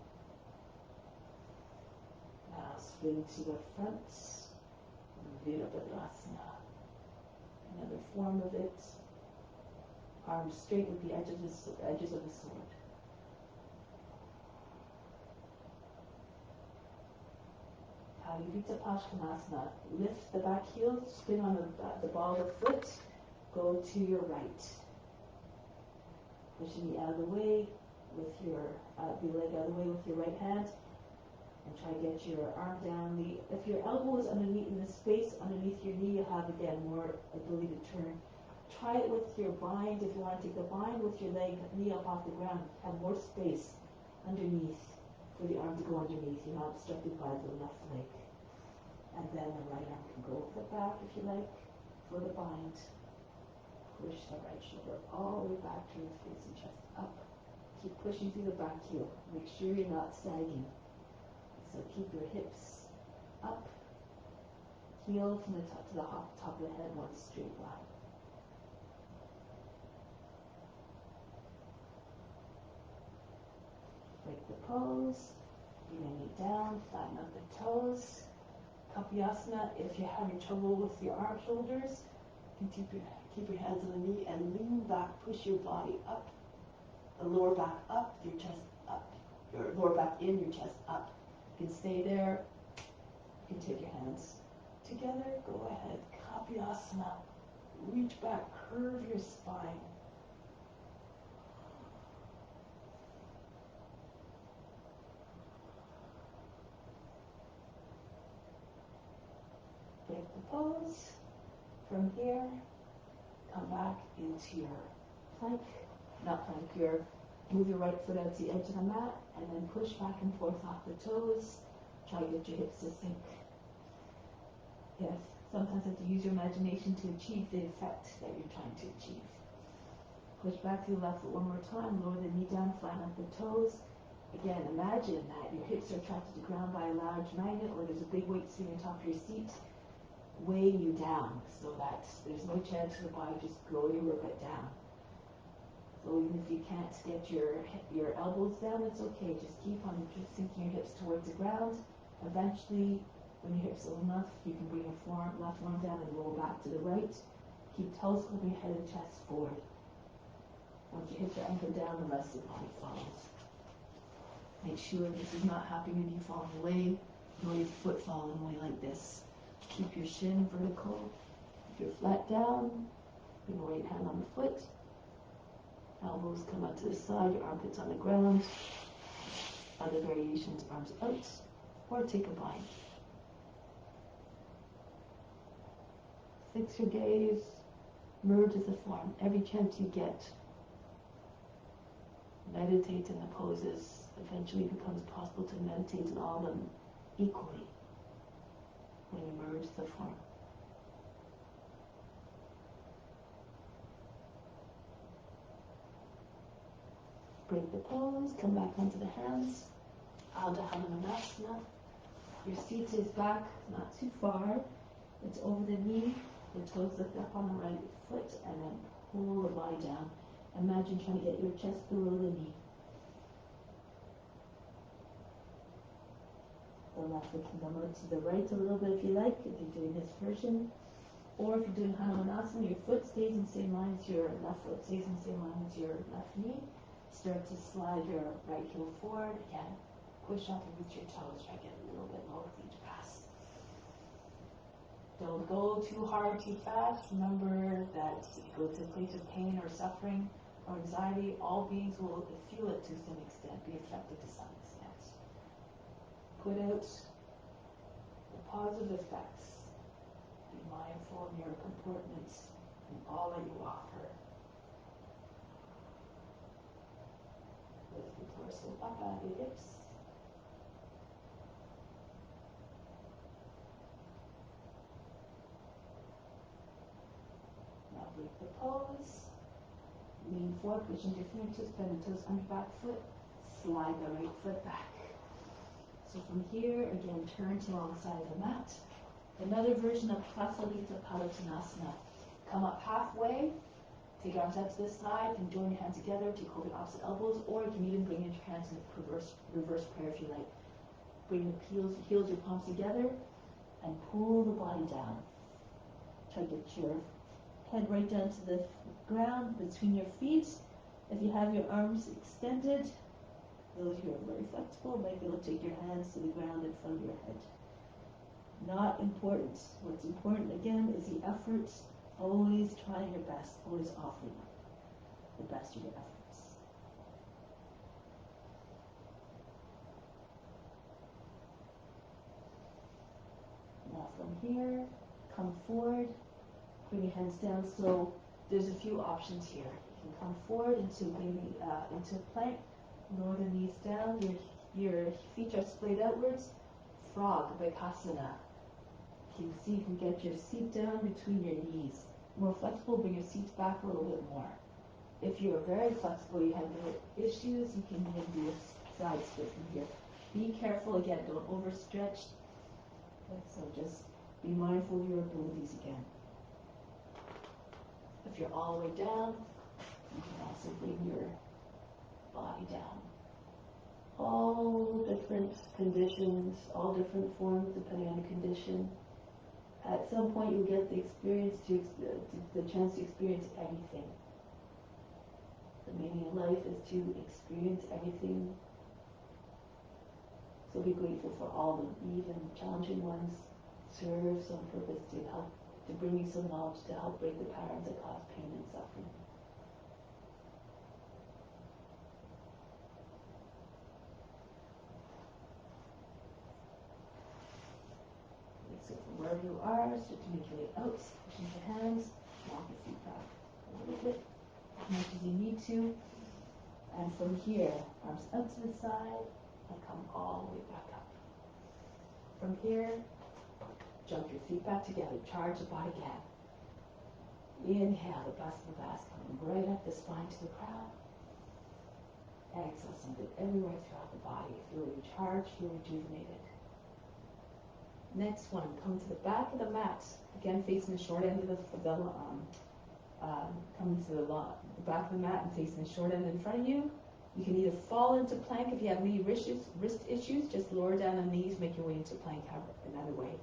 Speaker 2: Now swing to the front. Virabhadrasana. Another form of it. Arms straight with the edges of the sword. Parivrtta Paschimottanasana. Lift the back heel, spin on the ball of the foot, go to your right. Push the knee out of the way with your the leg out of the way with your right hand, and try to get your arm down. If your elbow is underneath in the space underneath your knee, you'll have again more ability to turn. Try it with your bind. If you want to take the bind with your knee up off the ground, have more space underneath for the arm to go underneath. You're not obstructed by the left leg. And then the right arm can go with the back if you like for the bind. Push the right shoulder all the way back to your face and chest up. Keep pushing through the back heel. Make sure you're not sagging. So keep your hips up. Heel from the top to the top of the head, one straight line. Break the pose. Bring the knee down, flatten out the toes. Kapyasana, if you're having trouble with your arm shoulders, you can keep your hands on the knee and lean back, push your body up. The lower back up, your chest up. Your lower back in, your chest up. You can stay there. You can take your hands together. Go ahead. Kapyasana. Reach back, curve your spine. Break the pose. From here, come back into your plank. Not plank, move your right foot out to the edge of the mat and then push back and forth off the toes. Try to get your hips to sink. Yes, sometimes you have to use your imagination to achieve the effect that you're trying to achieve. Push back to the left foot one more time. Lower the knee down, flatten out the toes. Again, imagine that your hips are attracted to the ground by a large magnet, or there's a big weight sitting on top of your seat, weighing you down so that there's no chance for the body just go your bit down. So even if you can't get your elbows down, it's okay. Just keep on sinking your hips towards the ground. Eventually, when your hips are enough, you can bring your left arm down and roll back to the right. Keep telescoping your head and chest forward. Once you hit your ankle down, the rest of the body follows. Make sure this is not happening when you fall away, nor your foot falling away like this. Keep your shin vertical. If you're flat down, bring your right hand on the foot. Elbows come out to the side, your armpits on the ground. Other variations, arms out, or take a bind. Fix your gaze, merge as a form. Every chance you get, meditate in the poses. Eventually it becomes possible to meditate in all of them equally when you merge the form. Break the pose, come back onto the hands. All-encompassing. Your seat is back, not too far. It's over the knee, the toes lift up on the right foot, and then pull the body down. Imagine trying to get your chest below the knee. The left foot can come out to the right a little bit if you like, if you're doing this version. Or if you're doing Hanumanasana, your foot stays in the same line as your left foot stays in the same line as your left knee. Start to slide your right heel forward. Again, push up and reach your toes. Try to get a little bit lower with each pass. Don't go too hard, too fast. Remember that if you go to a place of pain or suffering or anxiety, all beings will feel it to some extent, be affected to some extent. Put out the positive effects. Be mindful of your comportment and all that you offer. Lift the torso up out of your hips. Now break the pose. Lean forward, push into your fingertips, bend the toes under back foot. Slide the right foot back. So from here, again, turn to along the side of the mat. Another version of Prasalita Palattanasana. Come up halfway. Take your arms out to the side and join your hands together. Take hold of your opposite elbows, or you can even bring your hands in a reverse prayer if you like. Bring the heels, your palms together, and pull the body down. Try to get your head right down to the ground between your feet. If you have your arms extended, those who are very flexible might be able to take your hands to the ground in front of your head. Not important. What's important again is the effort. Always trying your best, always offering the best of your efforts. Now from here, come forward, bring your hands down. So there's a few options here. You can come forward into maybe into plank, lower the knees down, your feet are splayed outwards. Frog, Vikasana. You can see you can get your seat down between your knees. More flexible, bring your seats back a little bit more. If you're very flexible, you have no issues, you can even do a side split from here. Be careful, again, don't overstretch. Okay, so just be mindful of your abilities again. If you're all the way down, you can also bring your body down. All different conditions, all different forms depending on the condition. At some point, you'll get the chance to experience everything. The meaning of life is to experience everything. So be grateful for all the even challenging ones. Serve some purpose to help, to bring you some knowledge to help break the patterns that cause pain and suffering. So from wherever you are, start to make your way out, pushing your hands, walk your feet back a little bit, as much as you need to. And from here, arms out to the side, and come all the way back up. From here, jump your feet back together, charge the body again. Inhale, the Basavas coming right up the spine to the crown. Exhale, send it everywhere throughout the body. Feel recharged, feel rejuvenated. Next one, come to the back of the mat. Again, facing the short end of the
Speaker 1: coming to the back of the mat and facing the short end in front of you. You can either fall into plank if you have any wrist issues, just lower down on knees, make your way into plank another way.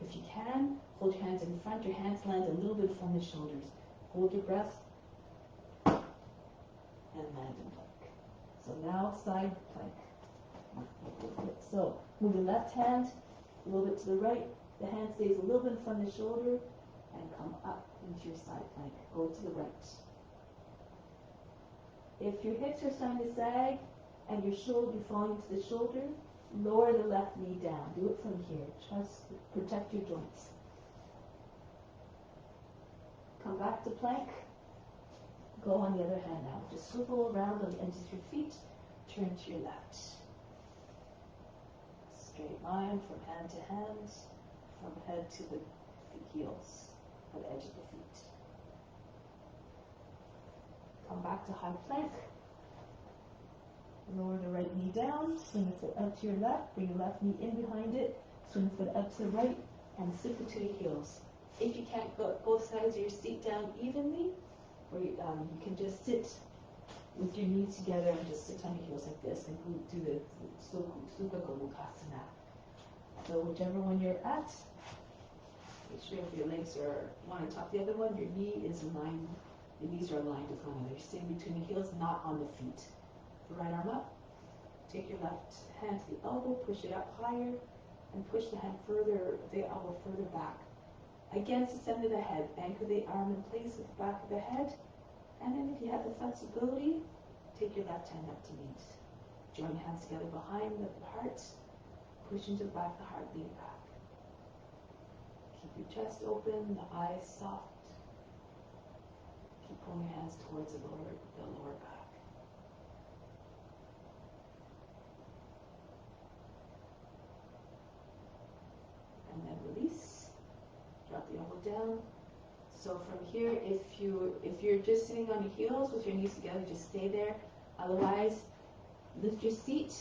Speaker 1: If you can, hold your hands in front, your hands land a little bit from the shoulders. Hold your breath and land in plank. So now side plank. So move the left hand a little bit to the right, the hand stays a little bit from the shoulder, and come up into your side plank. Go to the right. If your hips are starting to sag and your shoulder, you're falling into the shoulder, lower the left knee down. Do it from here. Trust, protect your joints. Come back to plank. Go on the other hand now. Just swivel around on the ends of your feet. Turn to your left. Straight line from hand to hand, from head to the heels, or the edge of the feet. Come back to high plank. Lower the right knee down, swing the foot out to your left, bring your left knee in behind it, swing the foot out to the right, and slip it to the heels. If you can't go both sides of your seat down evenly, or you can just sit with your knees together and just sit on your heels like this and do the Sukha Gomukhasana. So whichever one you're at, make sure if your legs are one on top of the other one, your knee is aligned, your knees are aligned with one another. You're sitting between the heels, not on the feet. The right arm up, take your left hand to the elbow, push it up higher, and push the hand further, the elbow further back. Against the center of the head, anchor the arm in place with the back of the head, and then if you have the flexibility, take your left hand up to meet. Join hands together behind the heart, push into the back of the heart, lean back. Keep your chest open, the eyes soft. Keep pulling your hands towards the lower back. And then release. Drop the elbow down. So from here, if you're just sitting on your heels with your knees together, just stay there. Otherwise, lift your seat,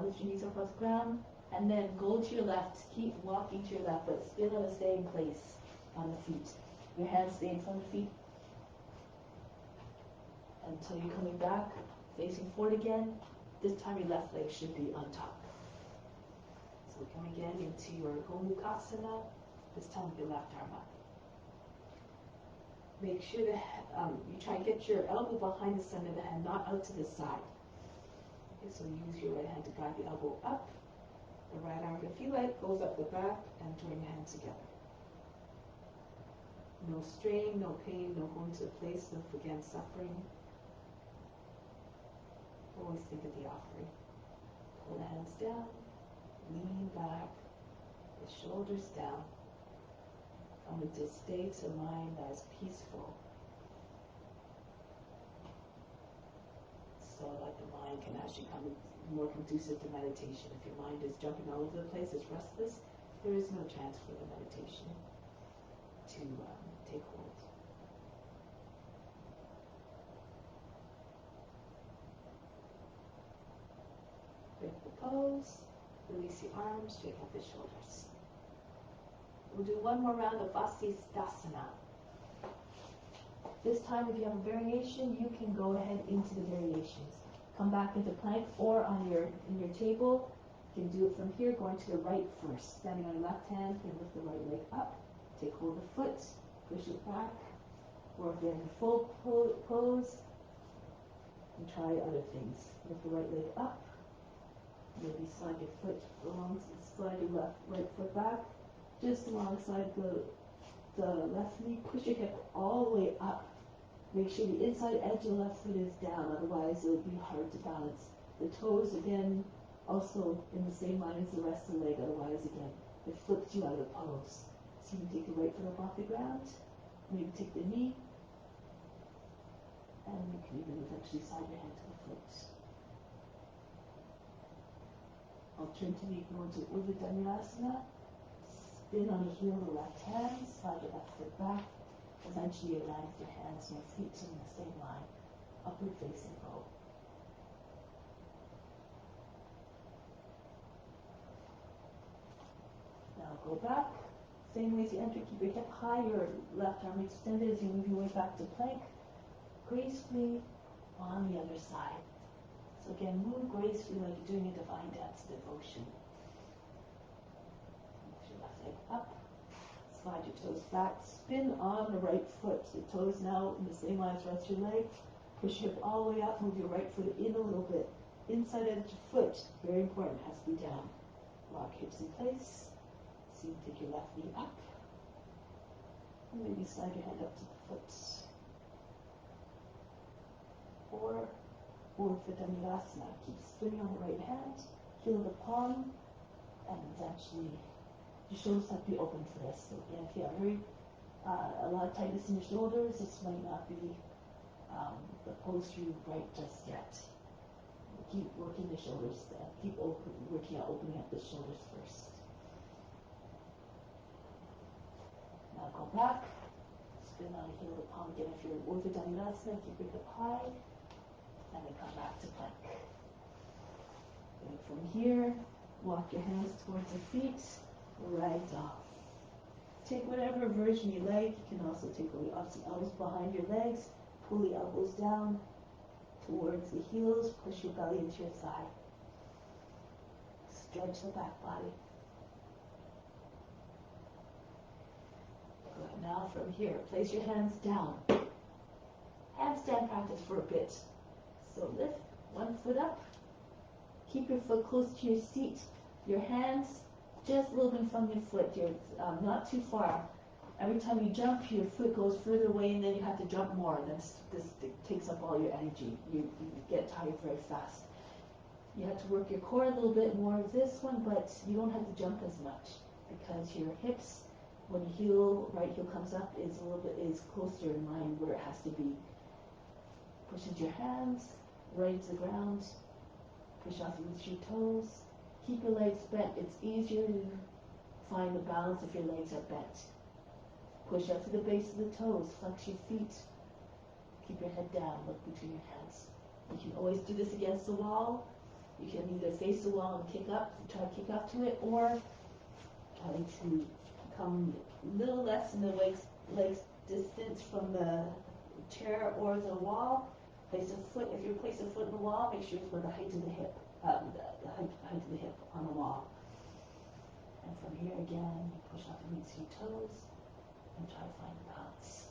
Speaker 1: lift your knees up off the ground, and then go to your left. Keep walking to your left, but still want to stay in place on the feet. Your hands stay in front of the feet until you're coming back, facing forward again. This time your left leg should be on top. So we come again into your Gomukhasana, this time with your left arm up. Make sure that you try and get your elbow behind the center of the head, not out to the side. Okay, so use your right hand to guide the elbow up. The right arm, if you like, goes up the back and join your hands together. No strain, no pain, no going to the place of, again, suffering. Always think of the offering. Pull the hands down, lean back, the shoulders down. Come into a state of mind that is peaceful. So that the mind can actually come more conducive to meditation. If your mind is jumping all over the place, it's restless, there is no chance for the meditation to take hold. Break the pose, release the arms, straighten up the shoulders. We'll do one more round of Vasisthasana. This time, if you have a variation, you can go ahead into the variations. Come back into plank, or in your table. You can do it from here, going to the right first. Standing on your left hand, you can lift the right leg up. Take hold of the foot, push it back. Or if you're in a full pose, and try other things. Lift the right leg up. Maybe slide your foot along, slide your right foot back. Just alongside the left knee, push your hip all the way up. Make sure the inside edge of the left foot is down, otherwise it will be hard to balance. The toes, again, also in the same line as the rest of the leg, otherwise, again, it flips you out of the pose. So you can take the right foot up off the ground, maybe take the knee, and you can even eventually slide your hand to the foot. Alternatively, you can go into Urdhva Dhanurasana. Spin on the heel of the left hand, slide your left foot back. Eventually, you land your hands and your feet in the same line, upward facing bow. Now go back,
Speaker 2: Same way as you enter, keep your hip high, your left arm extended as you move your way back to plank. Gracefully on the other side. So again, move gracefully like you're doing a divine dance devotion. Lift your left leg up. Slide your toes back. Spin on the right foot. Your toes now in the same line as the rest of your leg. Push your hip all the way up. Move your right foot in a little bit. Inside edge of your foot, very important, has to be down. Lock hips in place. So you take your left knee up. And maybe slide your hand up to the foot. Or forward foot Dhammayasana. Keep spinning on the right hand. Heel of the palm. And eventually your shoulders have to be open for this. So again, if you have a lot of tightness in your shoulders, this might not be the pose for you right just yet. Keep working the shoulders. Keep working on opening up the shoulders first. Now go back. Spin on the heel of the palm again. If you're Urdhva Dhammayasana, keep your hip high. And then come back to plank. And from here, walk your hands towards your feet. Ragdoll. Take whatever version you like. You can also take the opposite elbows behind your legs. Pull the elbows down towards the heels. Push your belly into your thigh. Stretch the back body. Good. Now from here, place your hands down. Handstand practice for a bit. So lift one foot up. Keep your foot close to your seat. Your hands just a little bit from your foot. You're not too far. Every time you jump, your foot goes further away, and then you have to jump more. This takes up all your energy. You get tired very fast. You have to work your core a little bit more with this one, but you don't have to jump as much because your hips, when your right heel comes up, is closer in line where it has to be. Push into your hands, right to the ground. Push off your toes. Keep your legs bent. It's easier to find the balance if your legs are bent. Push up to the base of the toes. Flex your feet. Keep your head down. Look between your hands. You can always do this against the wall. You can either face the wall and try to kick up to it, or try to come a little less in the legs distance from the chair or the wall. Place a foot. If you place a foot in the wall, make sure it's about the height of the hip. The height of the hip on the wall. And from here again, you push off the meets of your toes and try to find the balance.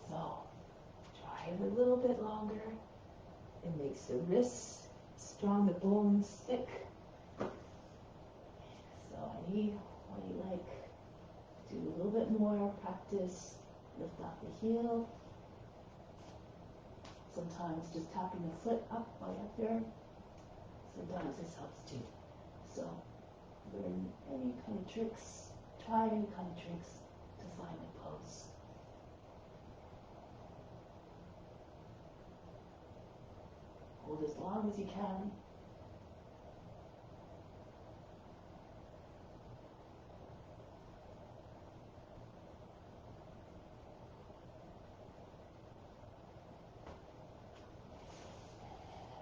Speaker 2: So, try it a little bit longer. It makes the wrists strong, the bones thick. So any way you like, do a little bit more practice. Lift off the heel. Sometimes just tapping the foot up while you're up there. Sometimes this helps too. So learn any kind of tricks, try any kind of tricks to find the pose. Hold as long as you can.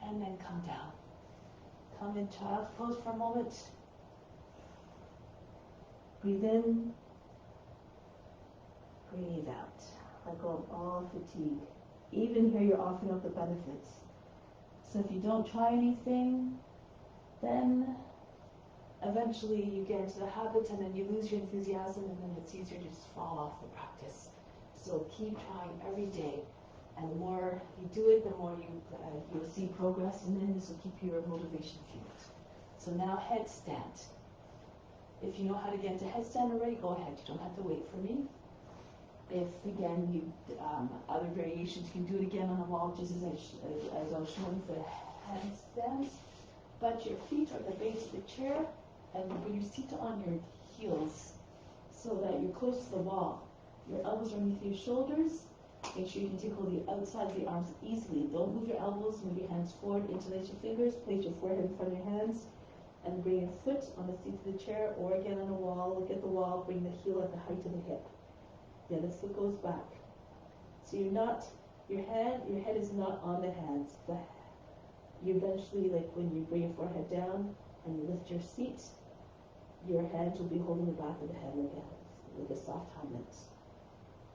Speaker 2: And then come down. Come in child's pose for a moment. Breathe in. Breathe out. Let go of all fatigue. Even here you're offering up the benefits. So if you don't try anything, then eventually you get into the habit and then you lose your enthusiasm and then it's easier to just fall off the practice. So keep trying every day. And the more you do it, the more you'll see progress, and then this will keep your motivation fueled. So now headstand. If you know how to get into headstand already, go ahead. You don't have to wait for me. If again you other variations, you can do it again on the wall, just as I was showing for the handstands. But your feet are at the base of the chair, and bring your seat on your heels, so that you're close to the wall. Your elbows are underneath your shoulders. Make sure you can take hold of the outside of the arms easily. Don't move your elbows, move your hands forward, interlace your fingers, place your forehead in front of your hands, and bring your foot on the seat of the chair, or again on the wall. Look at the wall, bring the heel at the height of the hip. Yeah, the foot goes back. So your head is not on the hands. You eventually, like when you bring your forehead down and you lift your seat, Your hands will be holding the back of the head like a soft helmet.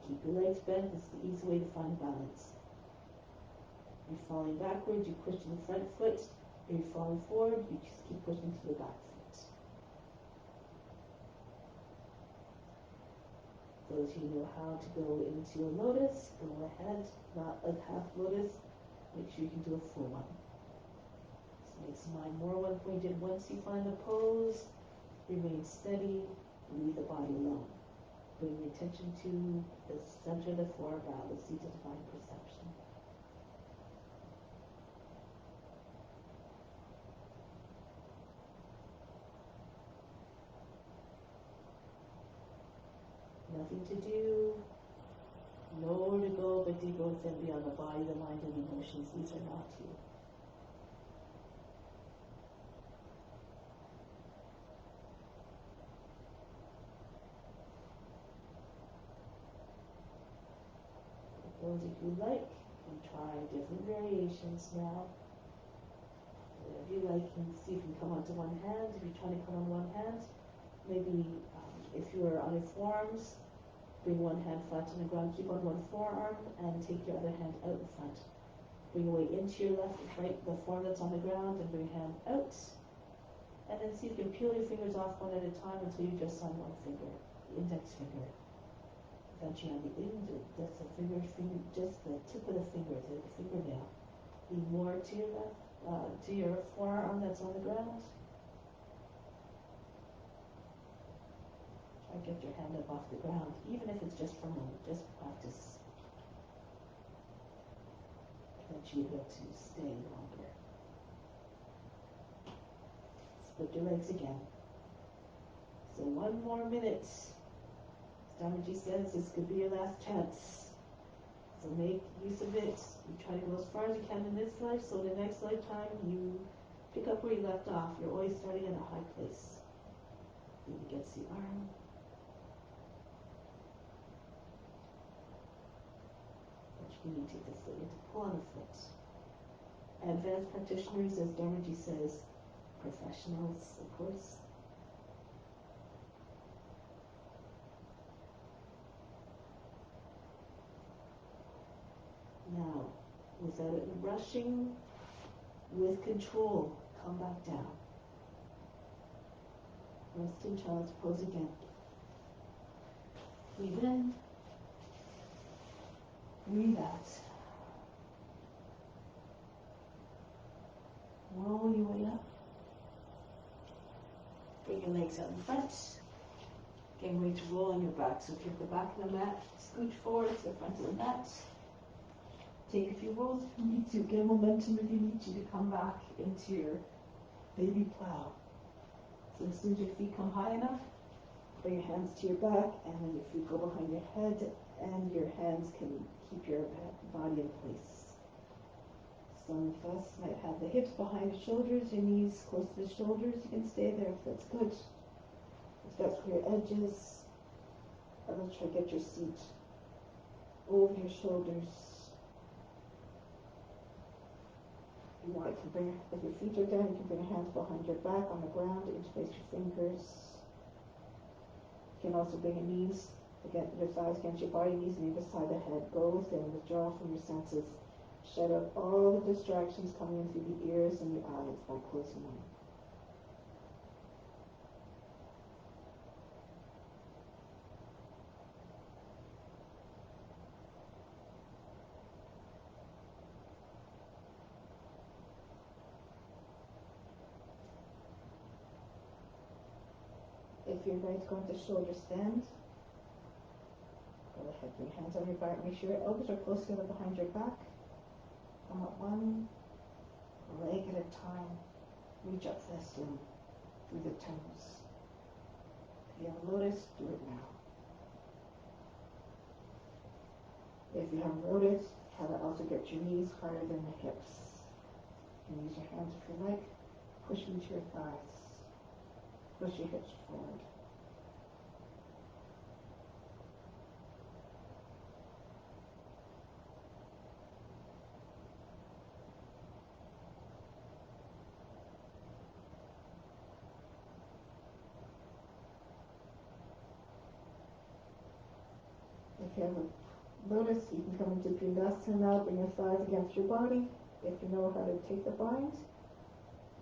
Speaker 2: Keep your legs bent. This is the easy way to find balance. If you're falling backwards, you push to the front foot. If you're falling forward, you just keep pushing to the back foot. Those who know how to go into a lotus, go ahead. Not a half lotus. Make sure you can do a full one. This makes the mind more one-pointed. Once you find the pose, remain steady. Leave the body alone. Bring your attention to the center of the forebrow, the seat of divine perception. Nothing to do, nowhere to go but deep within beyond the body, the mind, and emotions. These are not you. Those if you like, can try different variations now. Whatever you like, and see if you can come onto one hand. If you're trying to come on one hand, maybe if you're on your forearms, bring one hand flat on the ground, keep on one forearm, and take your other hand out in front. Bring your weight into your left, right, the forearm that's on the ground, and bring your hand out. And then see if you can peel your fingers off one at a time until you're just on one finger, the index finger. Eventually on the just the finger, just the tip of the finger, the fingernail. Lean more to your left, to your forearm that's on the ground. Try to get your hand up off the ground, even if it's just for a moment, just practice. Eventually you'll be able to stay longer. Split your legs again. So 1 more minute. Dharmaji says this could be your last chance. So make use of it. You try to go as far as you can in this life, so in the next lifetime you pick up where you left off. You're always starting at a high place. Lean against the arm. What you can take this foot, you have to pull on the foot. Advanced practitioners, as Dharmaji says, professionals, of course. Now, without it rushing, with control, come back down. Rest in child's pose again. Breathe in. Breathe out. Roll your way up. Bring your legs out in front. Getting ready to roll on your back. So if you're at the back of the mat, scooch forward to the front of the mat. Take a few rolls if you need to. Get momentum if you need to come back into your baby plow. So as soon as your feet come high enough, bring your hands to your back and then your feet go behind your head and your hands can keep your body in place. Some of us might have the hips behind the shoulders, your knees close to the shoulders. You can stay there if that's good. If that's where your edge is, let's try to get your seat over your shoulders. You want to bring, if your feet are down, you can bring your hands behind your back on the ground, interlace your fingers. You can also bring your knees, again, your thighs against your body, knees on either side of the head. Go within, withdraw from your senses. Shut out all the distractions coming in through the ears and your eyes by closing them. If you're going to go into shoulder stand, go ahead, bring your hands on your back, make sure your elbows are close together behind your back. Come up one leg at a time, reach up for the ceiling, through the toes. If you have a lotus, do it now. If you haven't lotus, try to also get your knees higher than the hips. You can use your hands if you like, push into your thighs. Push your hips forward.
Speaker 1: you have a lotus, you can come into Pranayama, bring your thighs against your body. If you know how to take the bind,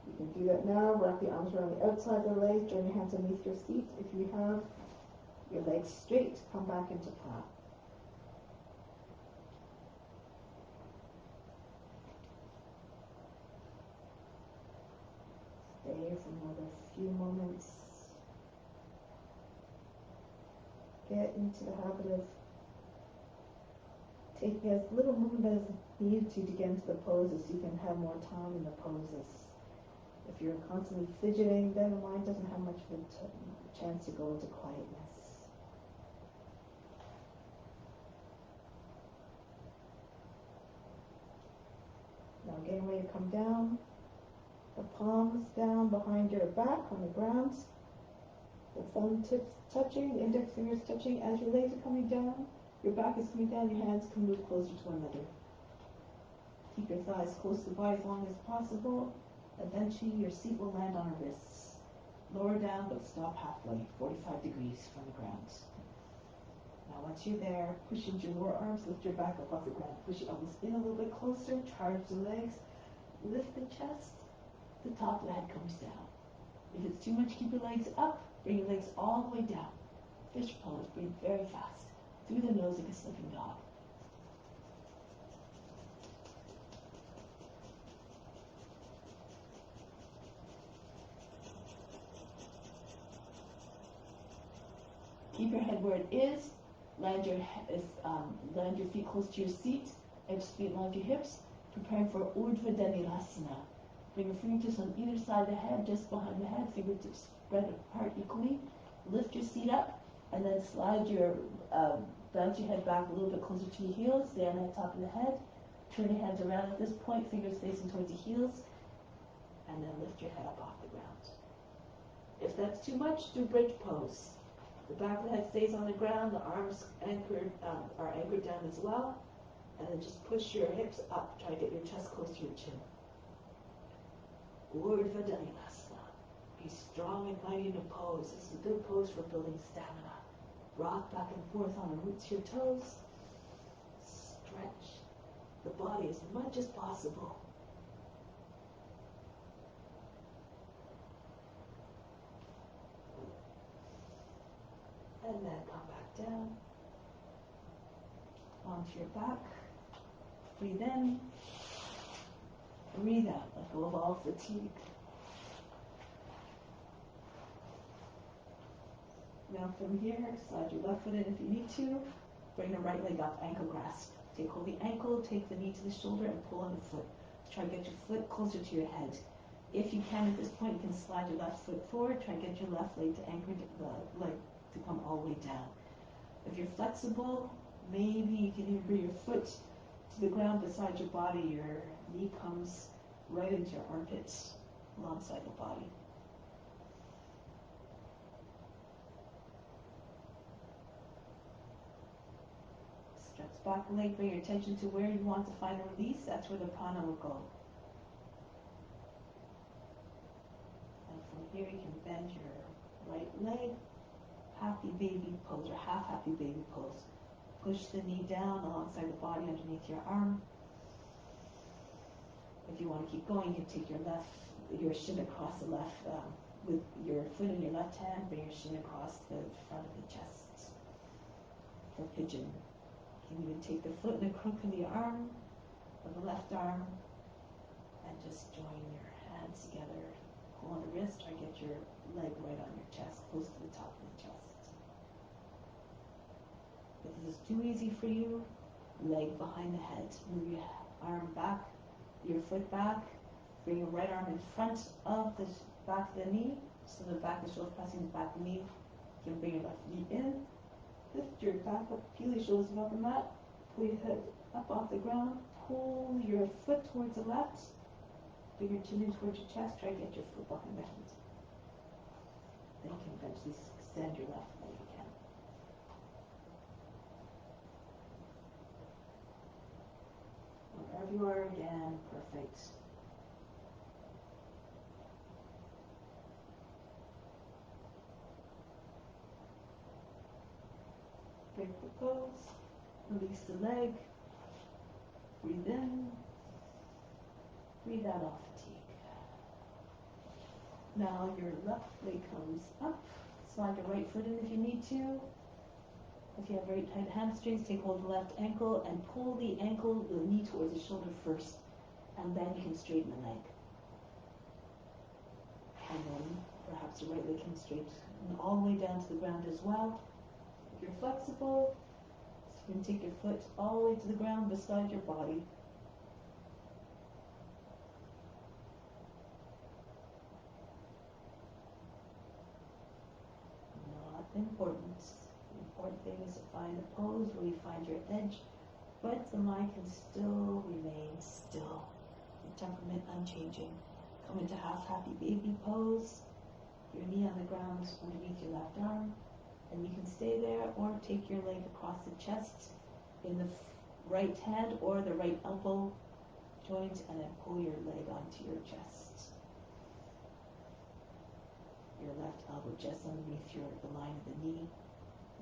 Speaker 1: you can do that now. Wrap the arms around the outside of the legs, join your hands underneath your seat. If you have your legs straight, come back into plat. Stay here for another few moments. Get into the habit of taking as little movement as needed to get into the poses so you can have more time in the poses. If you're constantly fidgeting, then the mind doesn't have much of a chance to go into quietness. Now getting ready to come down. The palms down behind your back on the ground. The thumb tips touching, the index fingers touching. As your legs are coming down, your back is coming down, your hands can move closer to one another. Keep your thighs close to the body as long as possible. Eventually, your seat will land on your wrists. Lower down, but stop halfway, 45 degrees from the ground. Now, once you're there, push into your lower arms, lift your back up off the ground. Push your elbows in a little bit closer, charge the legs, lift the chest, the top of the head comes down. If it's too much, keep your legs up, bring your legs all the way down. Fish pose, breathe very fast, through the nose like a sleeping dog. Keep your head where it is. Land your feet close to your seat. Edge feet along your hips. Preparing for Urdhva Dhanurasana. Bring your fingertips on either side of the head, just behind the head. Fingertips spread apart equally. Lift your seat up, and then slide bounce your head back a little bit closer to your heels. Stay on the top of the head. Turn your hands around at this point, fingers facing towards the heels, and then lift your head up off the ground. If that's too much, do bridge pose. The back of the head stays on the ground, the arms are anchored down as well, and then just push your hips up. Try to get your chest close to your chin. Urdhva Dhanurasana. Be strong and mighty in a pose. This is a good pose for building stamina. Rock back and forth on the roots of your toes. Stretch the body as much as possible. And then come back down onto your back. Breathe in. Breathe out. Let go of all fatigue. Now from here, slide your left foot in if you need to. Bring the right leg up, ankle grasp. Take hold of the ankle, take the knee to the shoulder, and pull on the foot. Try to get your foot closer to your head. If you can at this point, you can slide your left foot forward. Try to get your left leg to anchor the leg to come all the way down. If you're flexible, maybe you can even bring your foot to the ground beside your body. Your knee comes right into your armpits alongside the body. Stretch back the leg, bring your attention to where you want to find a release. That's where the prana will go. And from here you can bend your right leg. Happy baby pose or half happy baby pose. Push the knee down alongside the body underneath your arm. If you want to keep going, you can take your shin across the left, with your foot in your left hand, bring your shin across the front of the chest for pigeon. You can even take the foot in the crook of the arm, of the left arm, and just join your hands together. Pull on the wrist, try to get your leg right on your chest, close to the top of the chest. If this is too easy for you, leg behind the head. Move your arm back, your foot back. Bring your right arm in front of the back of the knee, so the back of the shoulder pressing the back of the knee. You can bring your left knee in. Lift your back up, peel your shoulders above the mat. Pull your head up off the ground. Pull your foot towards the left. Bring your chin in towards your chest. Try to get your foot behind the hand. Then you can eventually extend your left leg again. Wherever you are again, perfect. Break the pose.
Speaker 2: Release the leg. Breathe in. Breathe out off fatigue. Now your left leg comes up. Slide your right foot in if you need to. If you have very tight hamstrings, take hold of the left ankle and pull the ankle, the knee towards the shoulder first. And then you can straighten the leg. And then perhaps the right leg can straighten all the way down to the ground as well. If you're flexible, you can take your foot all the way to the ground beside your body. Not important. The important thing is to find a pose where you find your edge, but the mind can still remain still. Your temperament unchanging. Come into half happy baby pose. Your knee on the ground underneath your left arm. And you can stay there or take your leg across the chest in the right hand or the right elbow joint and then pull your leg onto your chest. Your left elbow just underneath the line of the knee.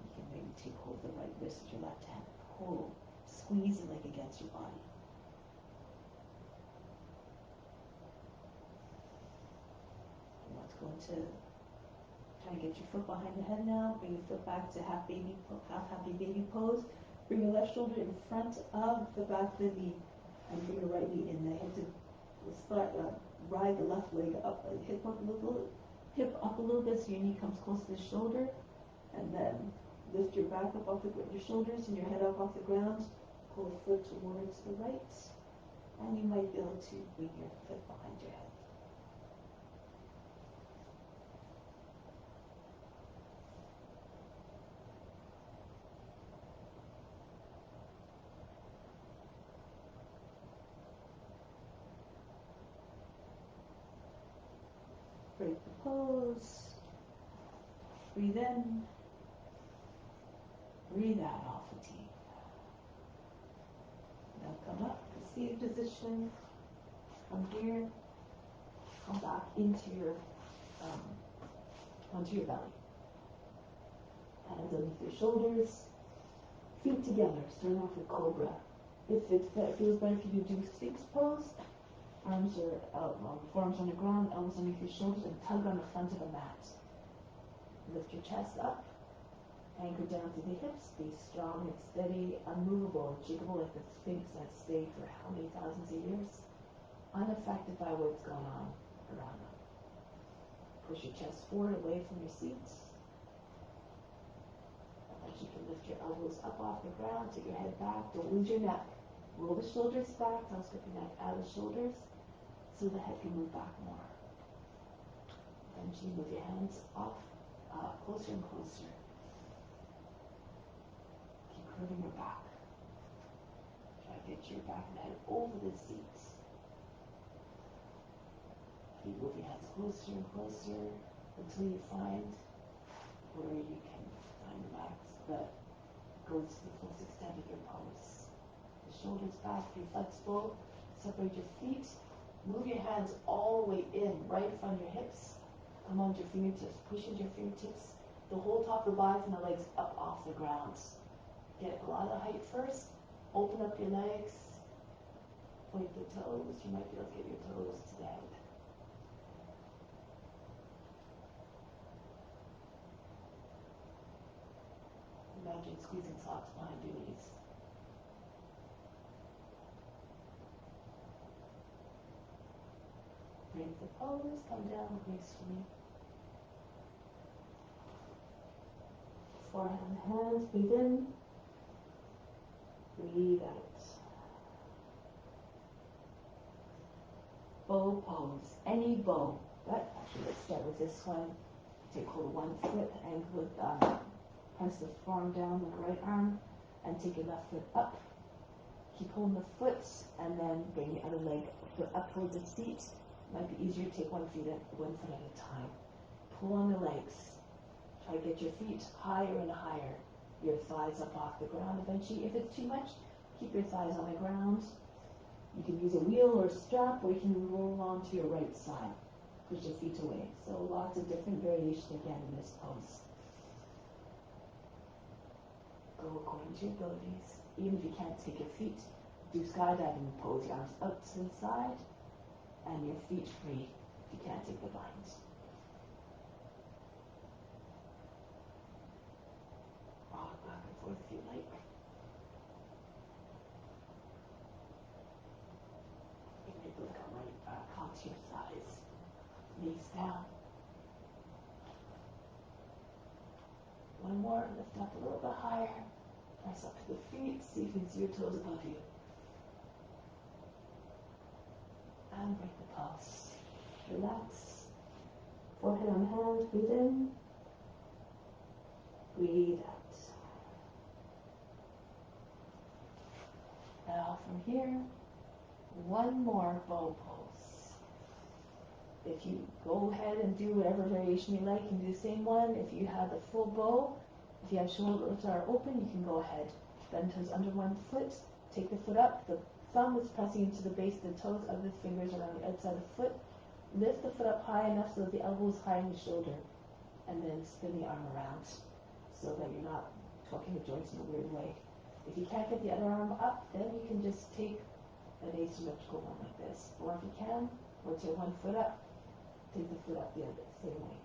Speaker 2: You can maybe take hold of the right wrist with your left hand. Pull, squeeze the leg against your body. Let's go into try to get your foot behind the head now. Bring your foot back to half happy baby pose. Bring your left shoulder in front of the back of the knee, and bring your right knee in there. Ride the left leg up, hip up a little bit, so your knee comes close to the shoulder, and then lift your back up off your shoulders and your head up off the ground. Pull the foot towards the right, and you might be able to bring your foot behind your head. Break the pose. Breathe in. Breathe out all fatigue. Now come up to seated position. From here, come back into your onto your belly. Hands underneath your shoulders. Feet together. Starting off with cobra. If it feels better for you to do Sphinx pose, arms are out, forearms on the ground, elbows underneath your shoulders, and tug on the front of the mat. Lift your chest up, anchor down to the hips, be strong and steady, unmovable, unshakable like the Sphinx that stayed for how many thousands of years, unaffected by what's going on around them. Push your chest forward away from your seat. As you can lift your elbows up off the ground, take your head back, don't lose your neck. Roll the shoulders back, don't slip your neck out of the shoulders, so the head can move back more. Then you move your hands off, closer and closer. Keep curving your back. Try to get your back and head over the seat. Keep moving your hands closer and closer until you find where you can find the max that goes to the full extent of your pose. The shoulders back, be flexible. Separate your feet. Move your hands all the way in, right in front of your hips. Come onto your fingertips. Push into your fingertips. The whole top of the body from the legs up off the ground. Get a lot of height first. Open up your legs. Point the toes. You might be able to get your toes to the head. Imagine squeezing socks behind your knees. Break the pose, come down gracefully. Forehead on the hands, breathe in. Breathe out. Bow pose, any bow. But actually, let's start with this one. Take hold of one foot, ankle it, press the forearm down with the right arm, and take your left foot up. Keep holding the foot, and then bring the other leg up towards the seat. Might be easier to take one foot at a time. Pull on the legs. Try to get your feet higher and higher. Your thighs up off the ground eventually. If it's too much, keep your thighs on the ground. You can use a wheel or a strap, or you can roll onto your right side. Push your feet away. So lots of different variations again in this pose. Go according to your abilities. Even if you can't take your feet, do skydiving pose, your arms up to the side, and your feet free if you can't take the bind. Rock back and forth if you like. You may both come right back onto your sides. Knees down. One more, lift up a little bit higher. Press up to the feet, see if you can see your toes above you. And break the pulse. Relax. Forehead on hand, breathe in. Breathe out. Now from here, one more bow pose. If you go ahead and do whatever variation you like, you can do the same one. If you have the full bow, if you have shoulders that are open, you can go ahead. Bend toes under one foot, take the foot up, the thumb is pressing into the base of the toes, other fingers around the outside of the foot. Lift the foot up high enough so that the elbow is high in the shoulder, and then spin the arm around so that you're not torquing the joints in a weird way. If you can't get the other arm up, then you can just take an asymmetrical one like this. Or if you can, rotate one foot up, take the foot up the other, same way.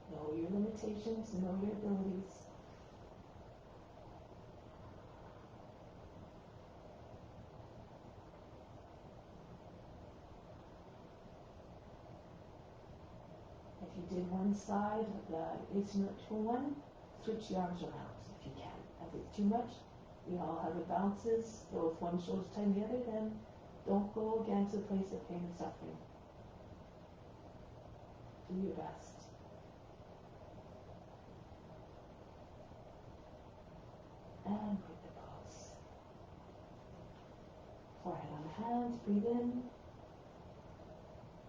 Speaker 2: Know your limitations, know your abilities. If you did one side, the asymmetrical one, switch the arms around if you can. If it's too much, we all have it bounces, so if one shoulder's tight the other, then don't go again to the place of pain and suffering. Do your best. And break the pulse. Forehead on the hands, breathe in.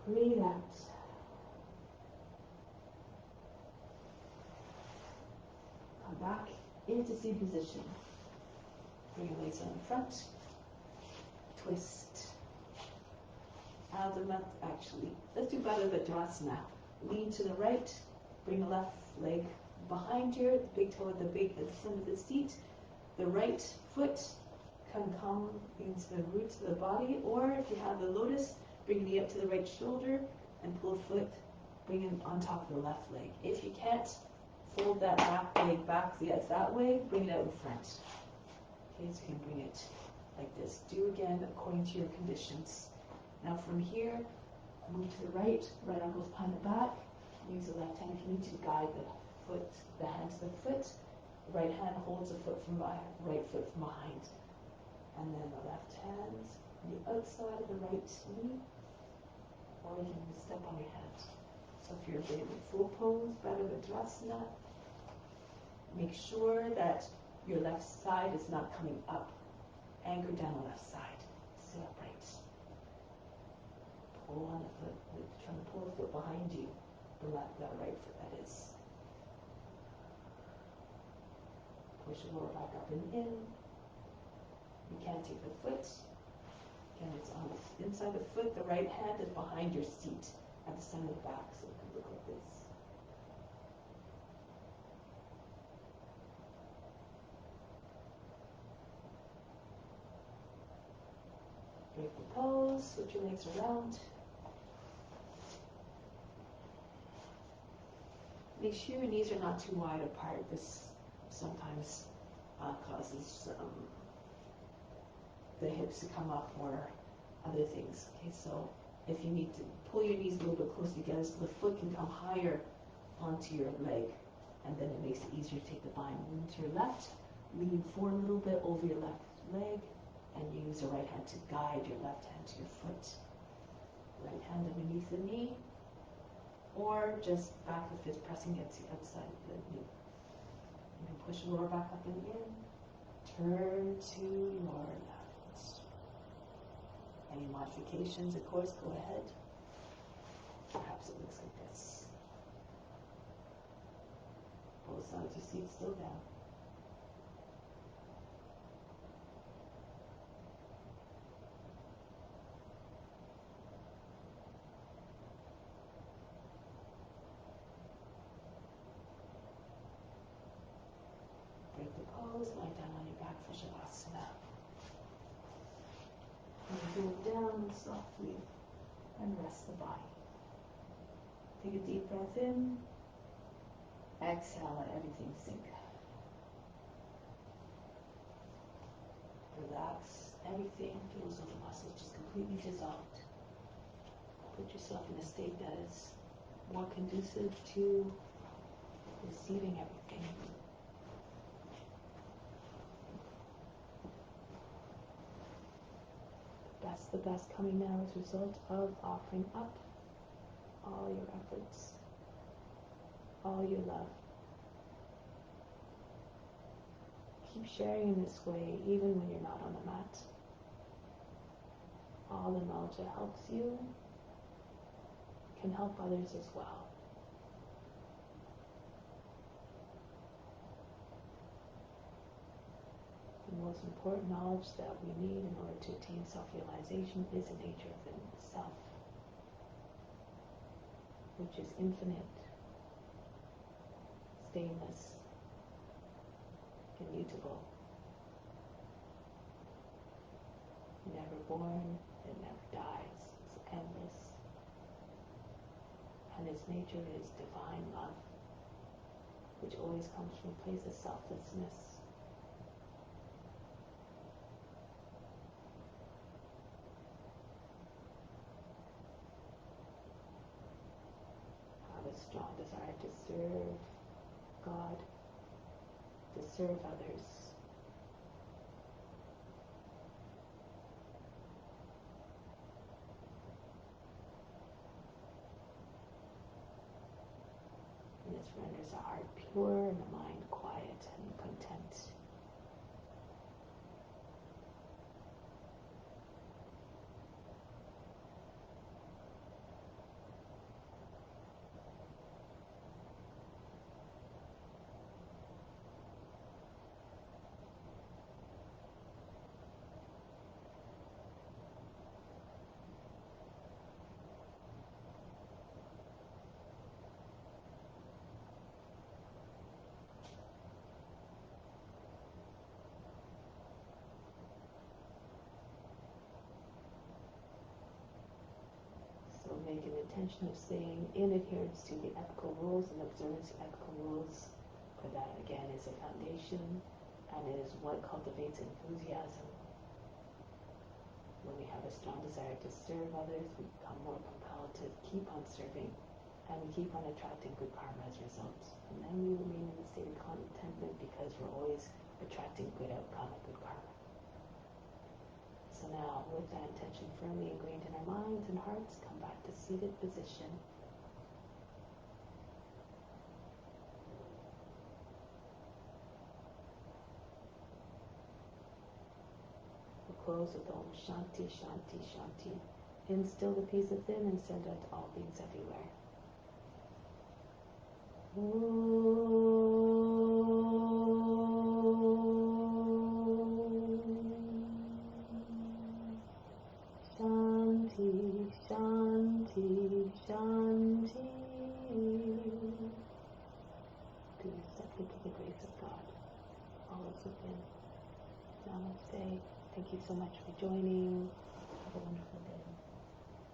Speaker 2: Breathe out. Come back into seated position. Bring your legs on the front. Twist. Out of the mat, actually. Let's do Baddha Lean to the right. Bring the left leg behind you, the big toe at the center of the seat. The right foot can come into the roots of the body, or if you have the lotus, bring the knee up to the right shoulder and pull the foot, bring it on top of the left leg. If you can't, fold that back leg back so it's that way, bring it out in front. Okay, so you can bring it like this. Do again according to your conditions. Now from here, move to the right, right arm goes behind the back, use the left hand if you need to guide the hand to the foot. The right hand holds the foot from behind, right foot from behind. And then the left hand on the outside of the right knee, or you can step on your hand. So if you're doing the full pose, Baddha, make sure that your left side is not coming up. Anchor down the left side. Sit upright. Pull on the foot, trying to pull the foot behind you. The right foot, that is. Push the lower back up and in. You can't take the foot. Again, it's on the inside of the foot. The right hand is behind your seat at the center of the back, so it can look like this. Break the pose, switch your legs around. Make sure your knees are not too wide apart. This sometimes causes the hips to come up or other things. Okay, so if you need to pull your knees a little bit closer together so the foot can come higher onto your leg, and then it makes it easier to take the bind. Lean to your left, lean forward a little bit over your left leg, and use the right hand to guide your left hand to your foot. Right hand underneath the knee, or just back of the fist pressing against the outside of the knee. You can push the lower back up and in. Turn to your left. Any modifications, of course, go ahead. Perhaps it looks like this. Both sides of your seat still down.
Speaker 1: pose, lie down on your back for Shavasana. And go down softly and rest the body. Take a deep breath in. Exhale, let everything sink. Relax everything, feel as though the muscles just completely dissolved. Put yourself in a state that is more conducive to receiving everything. The best coming now as a result of offering up all your efforts, all your love. Keep sharing in this way even when you're not on the mat. All the knowledge that helps you can help others as well. The most important knowledge that we need in order to attain self-realization is the nature of the self, which is infinite, stainless, immutable, never born, it never dies, it's endless, and its nature is divine love, which always comes from a place of selflessness. Strong desire to serve God, to serve others. And this renders the heart pure and the mind quiet and content. Make an intention of saying in adherence to the ethical rules and observance of ethical rules, for that again is a foundation and it is what cultivates enthusiasm. When we have a strong desire to serve others, we become more compelled to keep on serving and we keep on attracting good karma as a result. And then we remain in a state of contentment because we're always attracting good outcome and good karma. So now, with that intention firmly ingrained in our minds and hearts, come back to seated position. We'll close with Om Shanti, Shanti, Shanti. Instill the peace within and send out to all beings everywhere. Shanti, Shanti, Shanti. Be receptive to the grace of God. All is within. Namaste. Thank you so much for joining. Have a wonderful day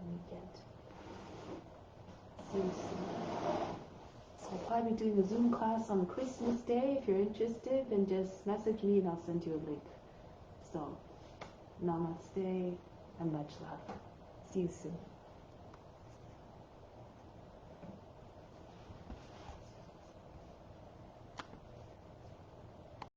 Speaker 1: and weekend. See you soon. So I'll probably be doing a Zoom class on Christmas Day. If you're interested, then just message me and I'll send you a link. So, namaste and much love. See you soon.